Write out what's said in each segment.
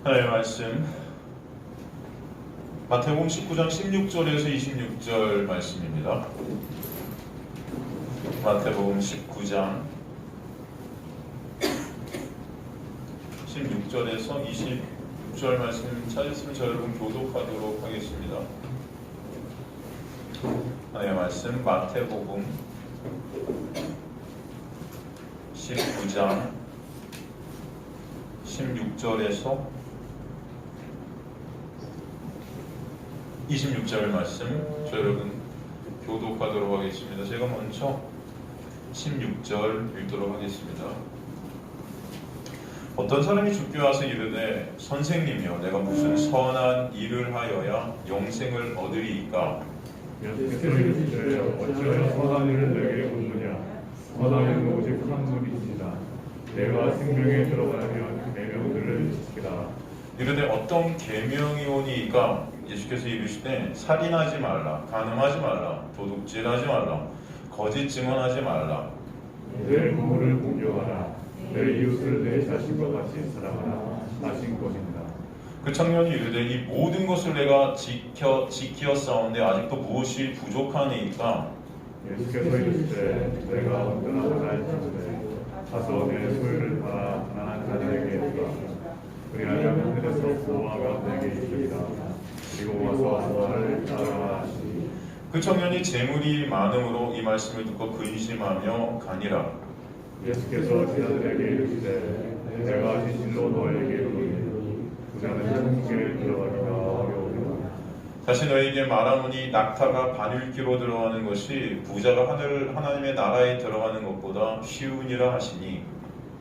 하나님의 말씀 마태복음 19장 16절에서 26절 말씀입니다. 마태복음 19장 16절에서 26절 말씀 찾으시면 저 여러분 교독하도록 하겠습니다. 하나님의 말씀 마태복음 19장 16절에서 26절 말씀 저 여러분 교독하도록 하겠습니다. 제가 먼저 16절 읽도록 하겠습니다. 어떤 사람이 죽게 와서 이르되 선생님이여 내가 무슨 선한 일을 하여야 영생을 얻으리이까? 예수께서 이르시되 어찌하여 선한 일을 내게 묻느냐? 선한 일은 오직 한 분이시라. 내가 생명에 들어가면 계명들을 지키라. 이르되 어떤 계명이오니이까? 예수께서 이르시되 살인하지 말라, 간음하지 말라, 도둑질하지 말라, 거짓 증언하지 말라, 내 부모를 공경하라, 내 이웃을 내 자신과 같이 사랑하라 하신 것입니다. 그 청년이 이르되 이 모든 것을 내가 지키었사온데 아직도 무엇이 부족하니이까? 예수께서 이르시되 내가 언제나 말하였는데 가서 내 소유를 팔아 가난한 자들에게 주라. 그리하면 하늘에서 보화가 내게 있으리라. 그리고 와서 나를 따르라 하시니. 그 청년이 재물이 많음으로 이 말씀을 듣고 근심하며 가니라. 예수께서 제자들에게 이르시되 내가 진실로 너에게 이르노니 부자는 천국에 들어가기가 어려우리라. 다시 너에게 말하노니 낙타가 바늘귀로 들어가는 것이 부자가 하나님의 나라에 들어가는 것보다 쉬우니라 하시니.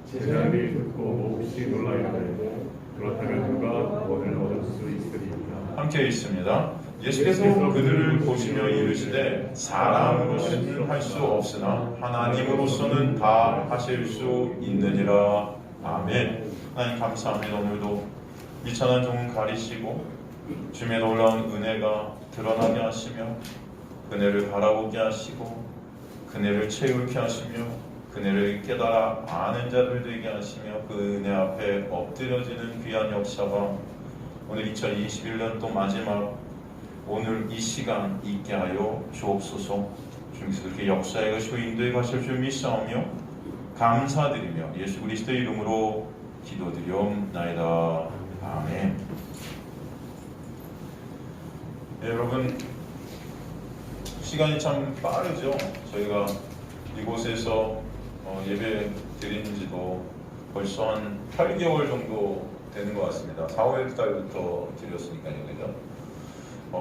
제자들이 듣고 몹시 놀라 이르되 그렇다면 누가 구원을 얻을 수 있으리까? 함께 있습니다. 예수께서 그들을 보시며 이르시되 사람으로서는 할 수 없으나 하나님으로서는 다 하실 수 있느니라. 아멘. 하나님 감사합니다. 오늘도 이 천한 종은 가리시고 주님의 놀라운 은혜가 드러나게 하시며 그네를 바라보게 하시고 그네를 채울게 하시며 그네를 깨달아 아는 자들 되게 하시며 그 은혜 앞에 엎드려지는 귀한 역사가 오늘 2021년 또 마지막 오늘 이 시간 있게 하여 주옵소서. 주님께서 그렇게 역사에 가시고 인도에 가실 줄 믿사오며 감사드리며 예수 그리스도의 이름으로 기도드리옵나이다. 아멘. 네, 여러분 시간이 참 빠르죠. 저희가 이곳에서 예배 드린 지도 벌써 한 8개월 정도 되는 것 같습니다. 4월 달부터 드렸으니까요. 그죠?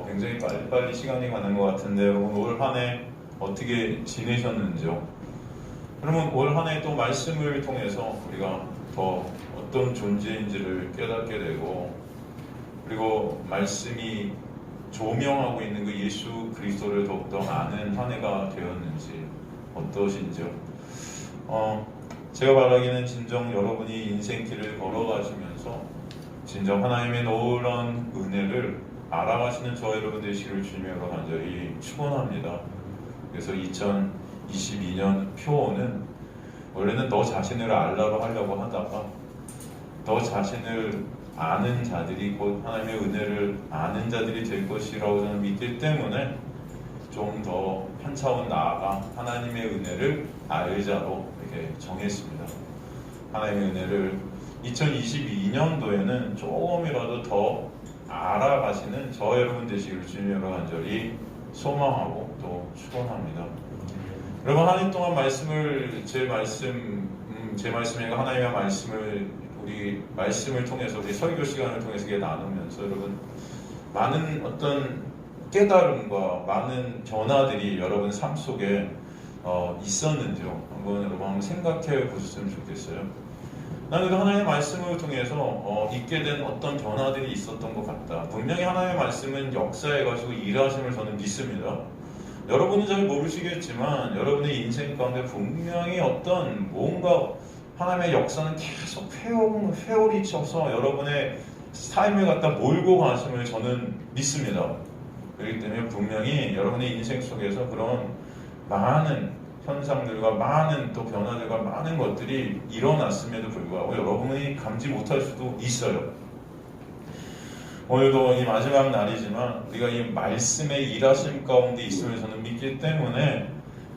굉장히 빨리빨리 시간이 가는 것 같은데 여러분 올 한 해 어떻게 지내셨는지요? 여러분 올 한 해 또 말씀을 통해서 우리가 더 어떤 존재인지를 깨닫게 되고 그리고 말씀이 조명하고 있는 그 예수 그리스도를 더욱더 아는 한 해가 되었는지 어떠신지요? 제가 바라기는 진정 여러분이 인생길을 걸어가시면서 진정 하나님의 놀라운 은혜를 알아가시는 저 여러분 되시기를 주님으로 간절히 축원합니다. 그래서 2022년 표어는 원래는 너 자신을 알라고 하려고 하다가 너 자신을 아는 자들이 곧 하나님의 은혜를 아는 자들이 될 것이라고 저는 믿기 때문에 좀 더 한 차원 나아가 하나님의 은혜를 알자로 이렇게 정했습니다. 하나님의 은혜를 2022년도에는 조금이라도 더 알아가시는 저 여러분 되시기를 주님으로 간절히 소망하고 또 축원합니다. 여러분 한 해 동안 제 말씀에 하나님의 말씀을 우리 말씀을 통해서 우리 설교 시간을 통해서 나누면서 여러분 많은 어떤 깨달음과 많은 변화들이 여러분 삶 속에 있었는지요? 여러분 생각해 보셨으면 좋겠어요. 나는 하나님의 말씀을 통해서 있게 된 어떤 변화들이 있었던 것 같다. 분명히 하나님의 말씀은 역사해가지고 일하심을 저는 믿습니다. 여러분은 잘 모르시겠지만 여러분의 인생 가운데 분명히 어떤 뭔가 하나님의 역사는 계속 회오리 쳐서 여러분의 삶을 갖다 몰고 가심을 저는 믿습니다. 그렇기 때문에 분명히 여러분의 인생 속에서 그런 많은 현상들과 많은 또 변화들과 많은 것들이 일어났음에도 불구하고 여러분이 감지 못할 수도 있어요. 오늘도 이 마지막 날이지만 우리가 이 말씀의 일하심 가운데 있음을 저는 믿기 때문에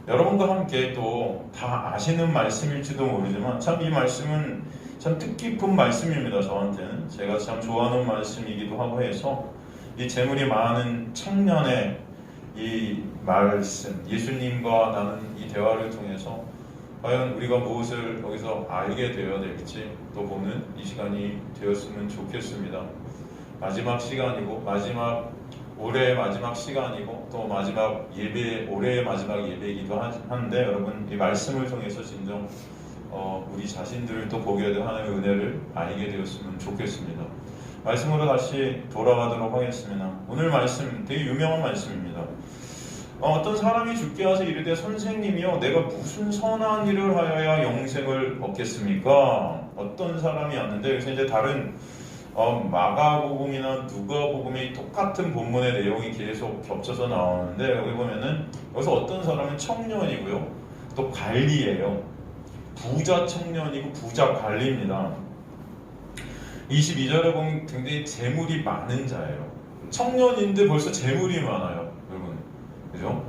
여러분과 함께 또 다 아시는 말씀일지도 모르지만 참 이 말씀은 참 뜻깊은 말씀입니다. 저한테는 제가 참 좋아하는 말씀이기도 하고 해서 이 재물이 많은 청년의 이 말씀, 예수님과 나는 이 대화를 통해서 과연 우리가 무엇을 여기서 알게 되어야 될지 또 보는 이 시간이 되었으면 좋겠습니다. 마지막 시간이고 올해의 마지막 시간이고 또 마지막 예배, 올해의 마지막 예배이기도 한데 여러분 이 말씀을 통해서 진정 우리 자신들을 또 보게 된 하나님의 은혜를 알게 되었으면 좋겠습니다. 말씀으로 다시 돌아가도록 하겠습니다. 오늘 말씀 되게 유명한 말씀입니다. 어떤 사람이 죽게 하서 이르되 선생님이여 내가 무슨 선한 일을 하여야 영생을 얻겠습니까? 어떤 사람이 왔는데 그래서 이제 다른 마가복음이나 누가복음이 똑같은 본문의 내용이 계속 겹쳐서 나오는데 여기 보면은 여기서 어떤 사람은 청년이고요 또 관리예요. 부자 청년이고 부자 관리입니다. 22절에 보면 굉장히 재물이 많은 자예요. 청년인데 벌써 재물이 많아요, 여러분. 그죠?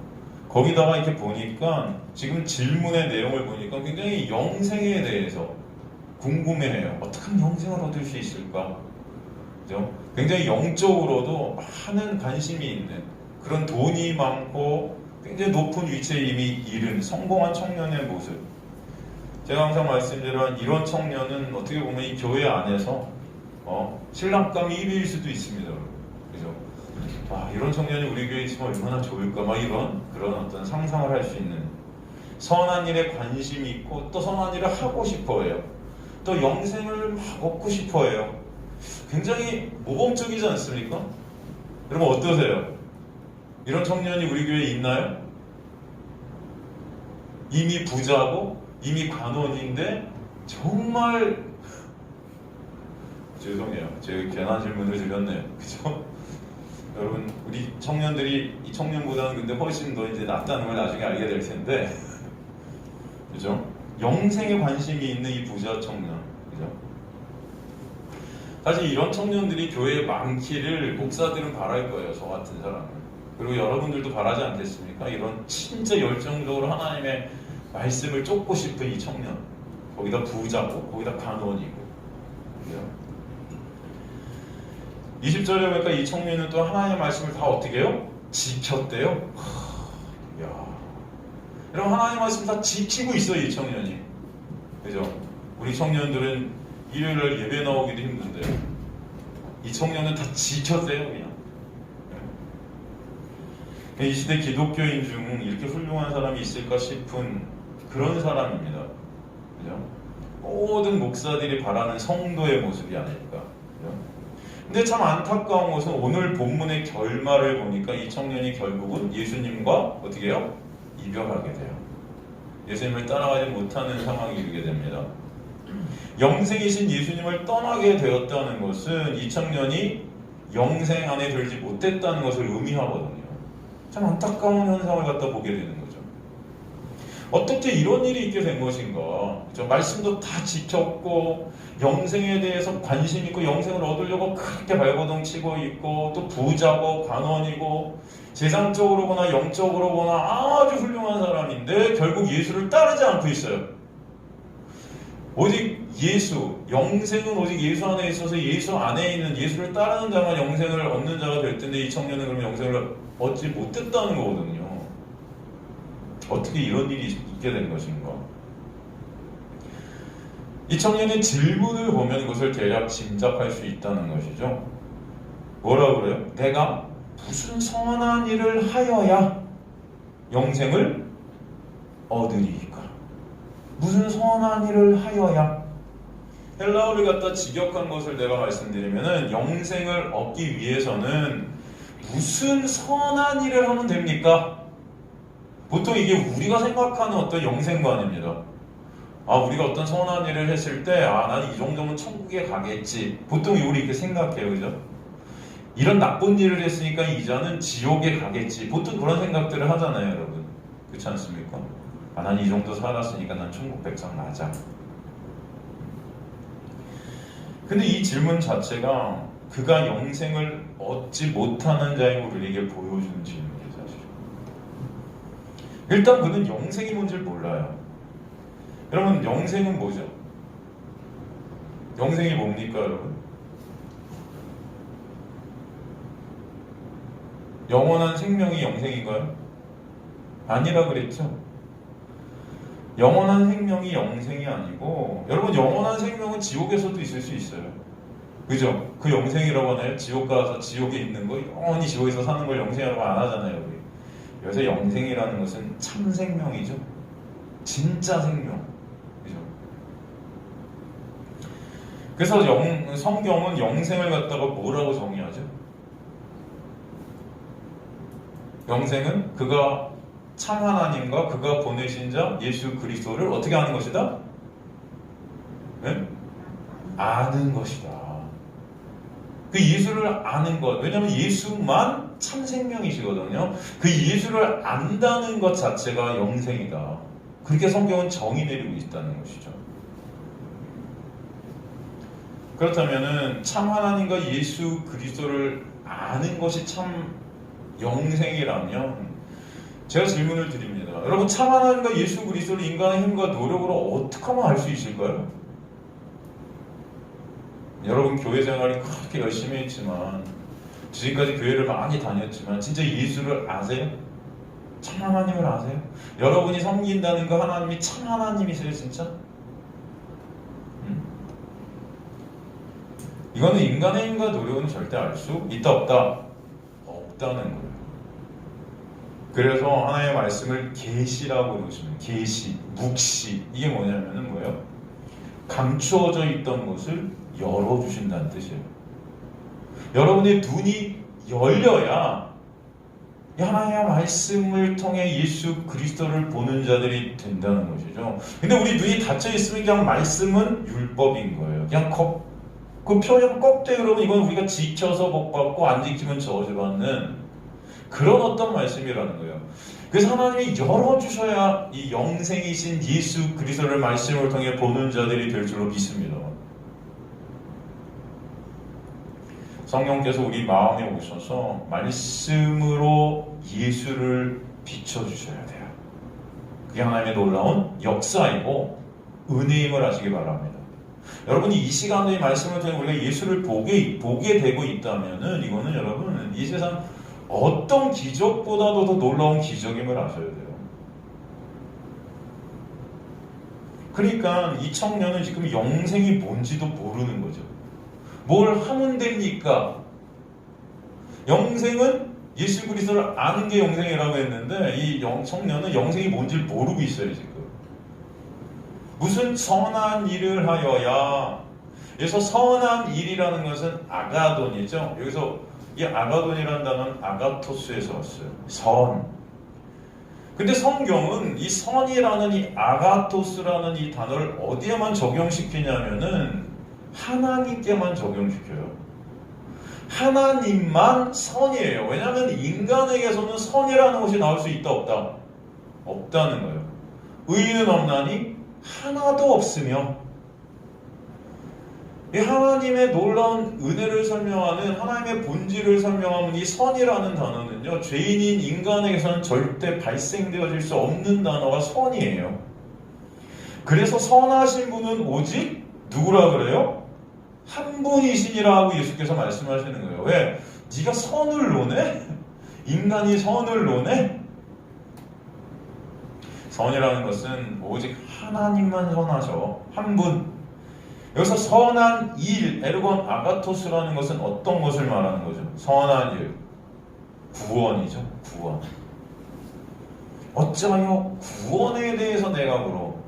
거기다가 이렇게 보니까 지금 질문의 내용을 보니까 굉장히 영생에 대해서 궁금해해요. 어떻게 하면 영생을 얻을 수 있을까? 그죠? 굉장히 영적으로도 많은 관심이 있는 그런 돈이 많고 굉장히 높은 위치에 이미 이른 성공한 청년의 모습. 제가 항상 말씀드린 이런 청년은 어떻게 보면 이 교회 안에서 신랑감 1위일 수도 있습니다. 그죠? 이런 청년이 우리 교회에 있으면 얼마나 좋을까? 이런 그런 어떤 상상을 할 수 있는 선한 일에 관심이 있고 또 선한 일을 하고 싶어해요. 또 영생을 막 얻고 싶어해요. 굉장히 모범적이지 않습니까? 여러분 어떠세요? 이런 청년이 우리 교회에 있나요? 이미 부자고 이미 관원인데 정말 죄송해요. 제가 괜한 질문을 드렸네요. 그죠? 여러분 우리 청년들이 이 청년보다는 근데 훨씬 더 이제 낫다는 걸 나중에 알게 될 텐데 그죠? 영생에 관심이 있는 이 부자 청년 그죠? 사실 이런 청년들이 교회에 많기를 목사들은 바랄 거예요. 저 같은 사람은. 그리고 여러분들도 바라지 않겠습니까? 이런 진짜 열정적으로 하나님의 말씀을 쫓고 싶은 이 청년 거기다 부자고 거기다 간원이고 그죠? 20절에 보니까 이 청년은 또 하나님의 말씀을 다 어떻게 해요? 지켰대요. 야, 여러분 하나님의 말씀 다 지키고 있어요 이 청년이. 그죠? 우리 청년들은 일요일날 예배 나오기도 힘든데 이 청년은 다 지켰대요 그냥. 이 시대 기독교인 중 이렇게 훌륭한 사람이 있을까 싶은 그런 사람입니다. 그죠? 모든 목사들이 바라는 성도의 모습이 아닐까. 그죠? 근데 참 안타까운 것은 오늘 본문의 결말을 보니까 이 청년이 결국은 예수님과 어떻게 해요? 이별하게 돼요. 예수님을 따라가지 못하는 상황이 이르게 됩니다. 영생이신 예수님을 떠나게 되었다는 것은 이 청년이 영생 안에 들지 못했다는 것을 의미하거든요. 참 안타까운 현상을 갖다 보게 되는 거죠. 어떻게 이런 일이 있게 된 것인가? 그렇죠? 말씀도 다 지켰고 영생에 대해서 관심 있고 영생을 얻으려고 그렇게 발버둥 치고 있고 또 부자고 관원이고 세상적으로 보나 영적으로 보나 아주 훌륭한 사람인데 결국 예수를 따르지 않고 있어요. 오직 예수, 영생은 오직 예수 안에 있어서 예수 안에 있는 예수를 따르는 자만 영생을 얻는 자가 될 텐데 이 청년은 그럼 영생을 얻지 못했다는 거거든요. 어떻게 이런 일이 있게 된 것인가? 이 청년의 질문을 보면 그것을 대략 짐작할 수 있다는 것이죠. 뭐라고 그래요? 내가 무슨 선한 일을 하여야 영생을 얻으리이까? 무슨 선한 일을 하여야? 헬라어를 갖다 직역한 것을 내가 말씀드리면은 영생을 얻기 위해서는 무슨 선한 일을 하면 됩니까? 보통 이게 우리가 생각하는 어떤 영생관입니다. 우리가 어떤 선한 일을 했을 때 나는 이 정도면 천국에 가겠지. 보통 우리 이렇게 생각해요. 그죠? 이런 나쁜 일을 했으니까 이자는 지옥에 가겠지. 보통 그런 생각들을 하잖아요, 여러분. 그렇지 않습니까? 난 이 정도 살았으니까 난 천국 백성 맞아. 근데 이 질문 자체가 그가 영생을 얻지 못하는 자인 우리에게 보여주는 질문이에요, 사실. 일단 그는 영생이 뭔지를 몰라요. 여러분, 영생은 뭐죠? 영생이 뭡니까, 여러분? 영원한 생명이 영생인가요? 아니라 그랬죠? 영원한 생명이 영생이 아니고, 여러분, 영원한 생명은 지옥에서도 있을 수 있어요. 그죠? 그 영생이라고 하나요? 지옥 가서 지옥에 있는 거, 영원히 지옥에서 사는 걸 영생이라고 안 하잖아요, 우리. 그래서 영생이라는 것은 참 생명이죠. 진짜 생명. 그죠? 그래서 성경은 영생을 갖다가 뭐라고 정의하죠? 영생은 그가 참 하나님과 그가 보내신 자 예수 그리스도를 어떻게 하는 것이다? 네? 아는 것이다. 그 예수를 아는 것. 왜냐하면 예수만 참 생명이시거든요. 그 예수를 안다는 것 자체가 영생이다. 그렇게 성경은 정의 내리고 있다는 것이죠. 그렇다면은 참 하나님과 예수 그리스도를 아는 것이 참 영생이라면 제가 질문을 드립니다. 여러분, 참 하나님과 예수 그리스도를 인간의 힘과 노력으로 어떻게 하면 알 수 있을까요? 여러분, 교회 생활이 그렇게 열심히 했지만, 지금까지 교회를 많이 다녔지만 진짜 예수를 아세요? 참 하나님을 아세요? 여러분이 섬긴다는 그 하나님이 참 하나님이세요, 진짜? 이거는 인간의 힘과 노력은 절대 알 수 있다 없다? 없다는 거예요. 그래서 하나님의 말씀을 계시라고 부르시면, 계시, 묵시, 이게 뭐냐면은 뭐예요? 감추어져 있던 것을 열어주신다는 뜻이에요. 여러분의 눈이 열려야 하나님의 말씀을 통해 예수 그리스도를 보는 자들이 된다는 것이죠. 근데 우리 눈이 닫혀 있으면 그냥 말씀은 율법인 거예요. 그냥 그 표현 껍데기, 여러분, 이건 우리가 지켜서 복받고 안 지키면 저주받는 그런 어떤 말씀이라는 거예요. 그래서 하나님이 열어주셔야 이 영생이신 예수 그리스도를 말씀을 통해 보는 자들이 될 줄로 믿습니다. 성령께서 우리 마음에 오셔서 말씀으로 예수를 비춰주셔야 돼요. 그게 하나님의 놀라운 역사이고 은혜임을 아시기 바랍니다. 여러분이 이 시간에 이 말씀을 통해 우리가 예수를 보게 되고 있다면은 이거는 여러분 이 세상 어떤 기적보다도 더 놀라운 기적임을 아셔야 돼요. 그러니까 이 청년은 지금 영생이 뭔지도 모르는 거죠. 뭘 하면 됩니까? 영생은 예수 그리스도를 아는 게 영생이라고 했는데 이 청년은 영생이 뭔지를 모르고 있어요, 지금. 무슨 선한 일을 하여야. 여기서 선한 일이라는 것은 아가돈이죠. 여기서 이 아가돈이라는 단어는 아가토스에서 왔어요. 선. 근데 성경은 이 선이라는 이 아가토스라는 이 단어를 어디에만 적용시키냐면은 하나님께만 적용시켜요. 하나님만 선이에요. 왜냐하면 인간에게서는 선이라는 것이 나올 수 있다 없다? 없다는 거예요. 의인은 없나니 하나도 없으며, 이 하나님의 놀라운 은혜를 설명하는 하나님의 본질을 설명하는 이 선이라는 단어는요, 죄인인 인간에게서는 절대 발생되어질 수 없는 단어가 선이에요. 그래서 선하신 분은 오직 누구라 그래요? 한 분이시니라 하고 예수께서 말씀하시는 거예요. 왜? 네가 선을 논해? 인간이 선을 논해? 선이라는 것은 오직 하나님만 선하셔. 한 분. 여기서 선한 일, 에르곤 아가토스라는 것은 어떤 것을 말하는 거죠? 선한 일. 구원이죠. 구원. 어쩌요? 구원에 대해서 내가 물어.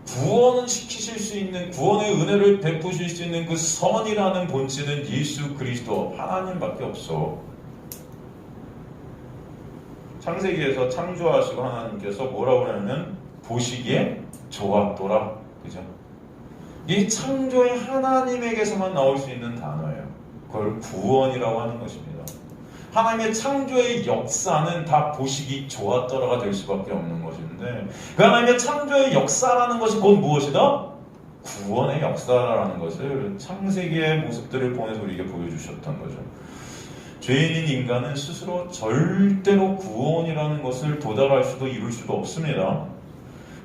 구원은 시키실 수 있는, 구원의 은혜를 베푸실 수 있는 그 선이라는 본질은 예수 그리스도 하나님밖에 없어. 창세기에서 창조하시고 하나님께서 뭐라고 하냐면 보시기에 좋았더라. 그죠? 이 창조의 하나님에게서만 나올 수 있는 단어예요. 그걸 구원이라고 하는 것입니다. 하나님의 창조의 역사는 다 보시기 좋았더라가 될 수밖에 없는 것인데, 그 하나님의 창조의 역사라는 것이 곧 무엇이다? 구원의 역사라는 것을 창세기의 모습들을 통해서 우리에게 보여주셨던 거죠. 죄인인 인간은 스스로 절대로 구원이라는 것을 도달할 수도 이룰 수도 없습니다.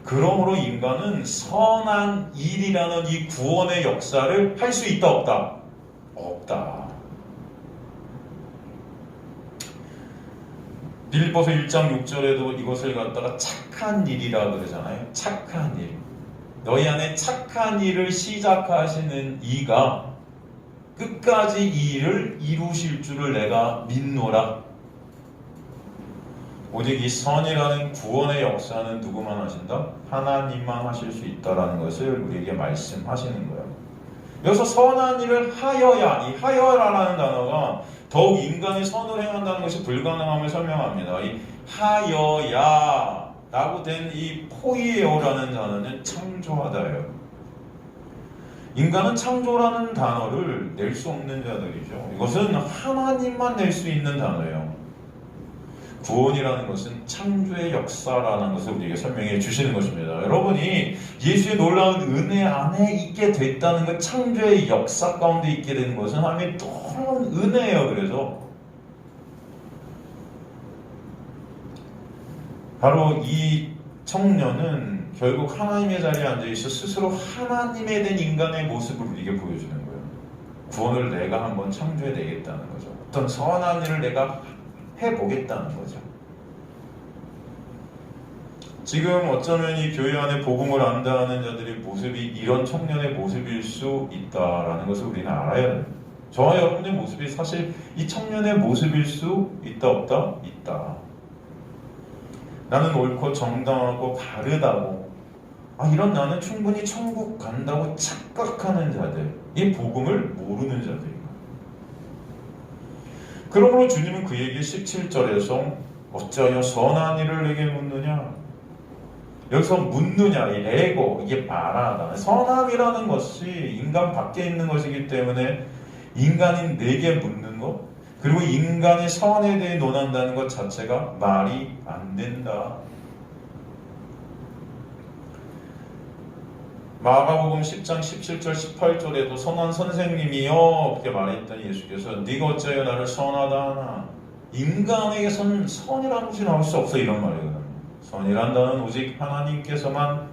그러므로 인간은 선한 일이라는 이 구원의 역사를 할 수 있다 없다? 없다. 빌립보서 1장 6절에도 이것을 갖다가 착한 일이라 그러잖아요. 착한 일. 너희 안에 착한 일을 시작하시는 이가 끝까지 이 일을 이루실 줄을 내가 믿노라. 오직 이 선이라는 구원의 역사는 누구만 하신다? 하나님만 하실 수 있다라는 것을 우리에게 말씀하시는 거예요. 여기서 선한 일을 하여야, 이 하여라라는 단어가 더욱 인간이 선을 행한다는 것이 불가능함을 설명합니다. 이 하여야 라고 된 이 포이에오라는 단어는 창조하다예요. 인간은 창조라는 단어를 낼 수 없는 자들이죠. 이것은 하나님만 낼 수 있는 단어예요. 구원이라는 것은 창조의 역사라는 것을 우리에게 설명해 주시는 것입니다. 여러분이 예수의 놀라운 은혜 안에 있게 됐다는 것, 창조의 역사 가운데 있게 되는 것은 하나님의 놀라운 은혜예요. 그래서 바로 이 청년은 결국 하나님의 자리에 앉아있어 스스로 하나님에 대한 인간의 모습을 우리에게 보여주는 거예요. 구원을 내가 한번 창조해내겠다는 거죠. 어떤 선한 일을 내가 해보겠다는 거죠. 지금 어쩌면 이 교회 안에 복음을 안다는 자들의 모습이 이런 청년의 모습일 수 있다라는 것을 우리는 알아야 돼요. 저와 여러분의 모습이 사실 이 청년의 모습일 수 있다 없다? 있다. 나는 옳고 정당하고 바르다고 이런 나는 충분히 천국 간다고 착각하는 자들, 이 복음을 모르는 자들입니다. 그러므로 주님은 그에게 17절에서 어찌하여 선한 일을 내게 묻느냐? 여기서 묻느냐, 이 레고, 이게 말하다. 선함이라는 것이 인간 밖에 있는 것이기 때문에 인간인 내게 묻는 것, 그리고 인간의 선에 대해 논한다는 것 자체가 말이 안 된다. 마가복음 10장 17절 18절에도 선한 선생님이여 그렇게 말했더니 예수께서 네가 어찌하여 나를 선하다 하나. 인간에게서는 선이라는 것이 나올 수 없어, 이런 말이거든요. 선이란 단어는 오직 하나님께서만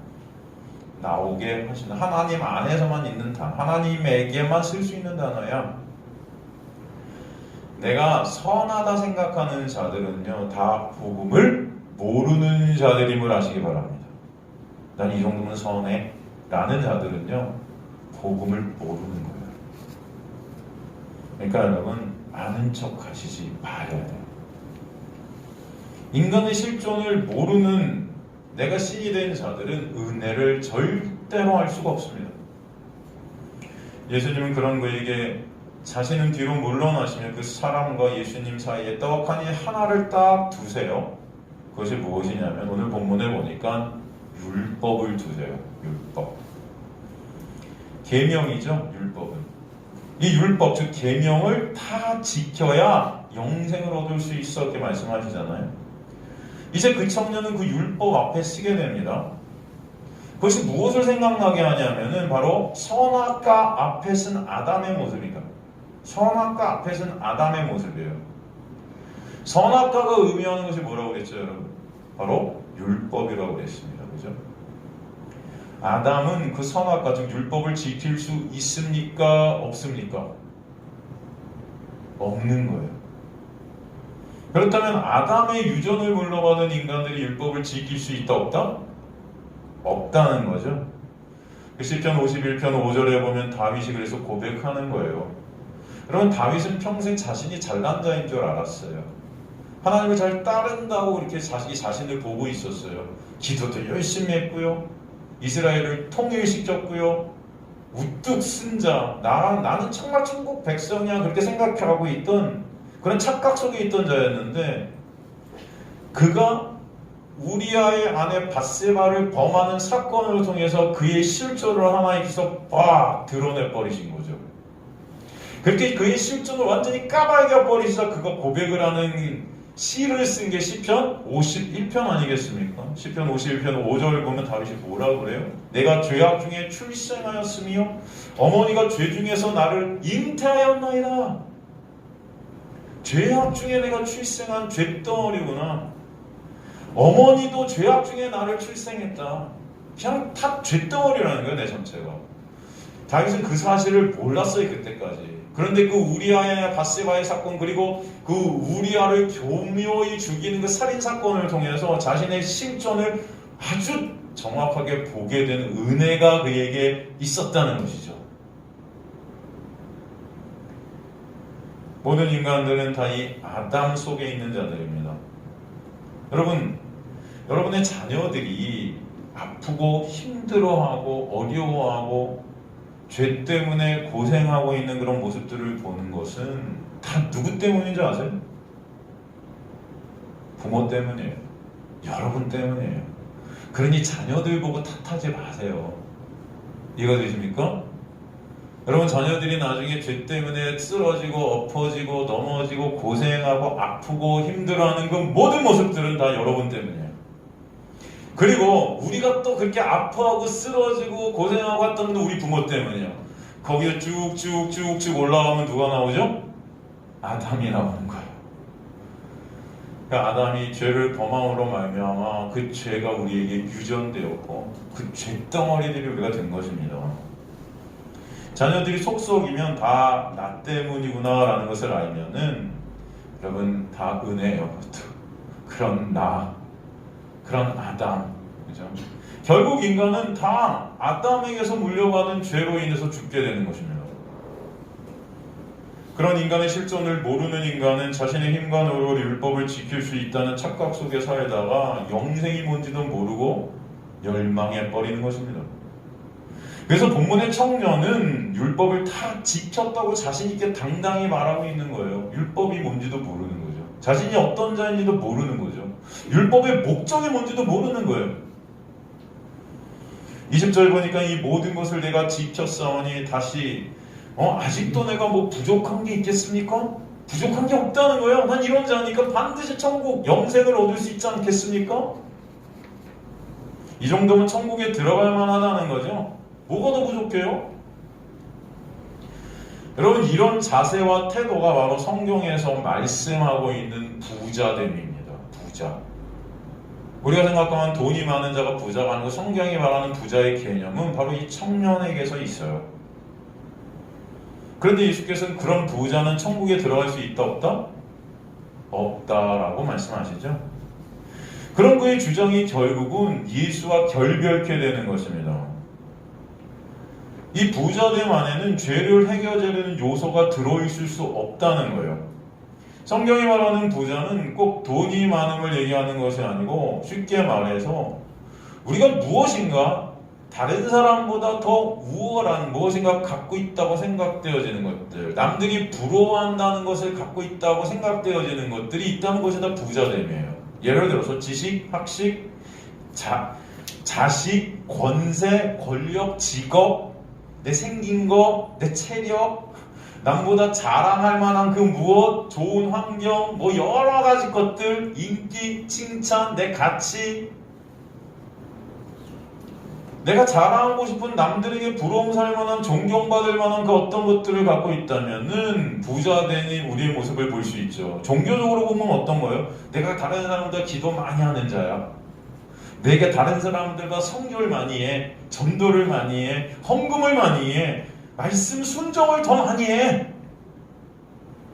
나오게 하시는, 하나님 안에서만 있는 단어, 하나님에게만 쓸 수 있는 단어야. 내가 선하다 생각하는 자들은요, 다 복음을 모르는 자들임을 아시기 바랍니다. 난 이 정도면 선해 라는 자들은요, 복음을 모르는 거예요. 그러니까 여러분, 아는 척 하시지 말아야 돼요. 인간의 실존을 모르는 내가 신이 된 자들은 은혜를 절대로 할 수가 없습니다. 예수님은 그런 그에게 자신은 뒤로 물러나시며 그 사람과 예수님 사이에 떡하니 하나를 딱 두세요. 그것이 무엇이냐면 오늘 본문에 보니까 율법을 두세요. 율법. 계명이죠. 율법은. 이 율법, 즉 계명을 다 지켜야 영생을 얻을 수 있어 이렇게 말씀하시잖아요. 이제 그 청년은 그 율법 앞에 쓰게 됩니다. 그것이 무엇을 생각나게 하냐면은 바로 선악과 앞에 쓴 아담의 모습이다. 선악과 앞에 쓴 아담의 모습이에요. 선악과가 의미하는 것이 뭐라고 그랬죠, 여러분? 바로 율법이라고 그랬습니다. 그죠? 아담은 그 선악과, 즉 율법을 지킬 수 있습니까? 없습니까? 없는 거예요. 그렇다면 아담의 유전을 물러받은 인간들이 율법을 지킬 수 있다 없다? 없다는 거죠. 시편 51편 5절에 보면 다윗이 그래서 고백하는 거예요. 여러분, 다윗은 평생 자신이 잘난 자인 줄 알았어요. 하나님을 잘 따른다고 이렇게 자신을 보고 있었어요. 기도도 열심히 했고요. 이스라엘을 통일시켰고요. 우뚝 쓴 자, 나는 정말 천국 백성이야 그렇게 생각하고 있던 그런 착각 속에 있던 자였는데, 그가 우리아의 아내 밧세바를 범하는 사건을 통해서 그의 실존을 하나님께서 빡 드러내버리신 거죠. 그렇게 그의 실존을 완전히 까발겨 버리시자 그가 고백을 하는 시를 쓴 게 시편 51편 아니겠습니까? 시편 51편 5절 보면 다윗이 뭐라고 그래요? 내가 죄악 중에 출생하였으며 어머니가 죄 중에서 나를 잉태하였나이다. 죄악 중에 내가 출생한 죄덩어리구나. 어머니도 죄악 중에 나를 출생했다. 그냥 다 죄덩어리라는 거예요, 내 전체가. 다윗은 그 사실을 몰랐어요, 그때까지. 그런데 그 우리아의 바세바의 사건, 그리고 그 우리아를 교묘히 죽이는 그 살인 사건을 통해서 자신의 실존을 아주 정확하게 보게 된 은혜가 그에게 있었다는 것이죠. 모든 인간들은 다 이 아담 속에 있는 자들입니다. 여러분의 자녀들이 아프고 힘들어하고 어려워하고 죄 때문에 고생하고 있는 그런 모습들을 보는 것은 다 누구 때문인지 아세요? 부모 때문이에요. 여러분 때문이에요. 그러니 자녀들 보고 탓하지 마세요. 이해가 되십니까? 여러분 자녀들이 나중에 죄 때문에 쓰러지고 엎어지고 넘어지고 고생하고 아프고 힘들어하는 그 모든 모습들은 다 여러분 때문이에요. 그리고 우리가 또 그렇게 아파하고 쓰러지고 고생하고 했던 건 우리 부모 때문이에요. 거기에 쭉쭉쭉쭉 올라가면 누가 나오죠? 아담이 나오는 거예요. 그러니까 아담이 죄를 범함으로 말미암아 그 죄가 우리에게 유전되었고 그 죄덩어리들이 우리가 된 것입니다. 자녀들이 속썩이면 다 나 때문이구나 라는 것을 알면은 여러분 다 은혜예요. 그런 나, 그런 아담, 그죠? 결국 인간은 다 아담에게서 물려받은 죄로 인해서 죽게 되는 것입니다. 그런 인간의 실존을 모르는 인간은 자신의 힘과 노력으로 율법을 지킬 수 있다는 착각 속에 살다가 영생이 뭔지도 모르고 멸망해 버리는 것입니다. 그래서 본문의 청년은 율법을 다 지켰다고 자신있게 당당히 말하고 있는 거예요. 율법이 뭔지도 모르는 거죠. 자신이 어떤 자인지도 모르는 거죠. 율법의 목적이 뭔지도 모르는 거예요. 20절 보니까 이 모든 것을 내가 지켰사오니 다시 아직도 내가 뭐 부족한 게 있겠습니까? 부족한 게 없다는 거예요. 난 이런 자니까 반드시 천국 영생을 얻을 수 있지 않겠습니까? 이 정도면 천국에 들어갈 만하다는 거죠. 뭐가 더 부족해요? 여러분 이런 자세와 태도가 바로 성경에서 말씀하고 있는 부자됨입니다. 부자. 우리가 생각하면 돈이 많은 자가 부자가 아니고 성경이 말하는 부자의 개념은 바로 이 청년에게서 있어요. 그런데 예수께서는 그런 부자는 천국에 들어갈 수 있다 없다? 없다라고 말씀하시죠. 그런 그의 주장이 결국은 예수와 결별케 되는 것입니다. 이 부자됨 안에는 죄를 해결하려는 요소가 들어있을 수 없다는 거예요. 성경이 말하는 부자는 꼭 돈이 많음을 얘기하는 것이 아니고 쉽게 말해서 우리가 무엇인가 다른 사람보다 더 우월한 무엇인가 갖고 있다고 생각되어지는 것들, 남들이 부러워한다는 것을 갖고 있다고 생각되어지는 것들이 있다는 것이 다 부자됨이에요. 예를 들어서 지식, 학식, 자식, 권세, 권력, 직업, 내 생긴 거, 내 체력, 남보다 자랑할 만한 그 무엇, 좋은 환경, 뭐 여러 가지 것들, 인기, 칭찬, 내 가치, 내가 자랑하고 싶은 남들에게 부러움 살 만한 존경받을 만한 그 어떤 것들을 갖고 있다면은 부자된 우리의 모습을 볼 수 있죠. 종교적으로 보면 어떤 거예요? 내가 다른 사람보다 기도 많이 하는 자야. 내가 다른 사람들과 성교를 많이 해, 전도를 많이 해, 헌금을 많이 해, 말씀 순종을 더 많이 해.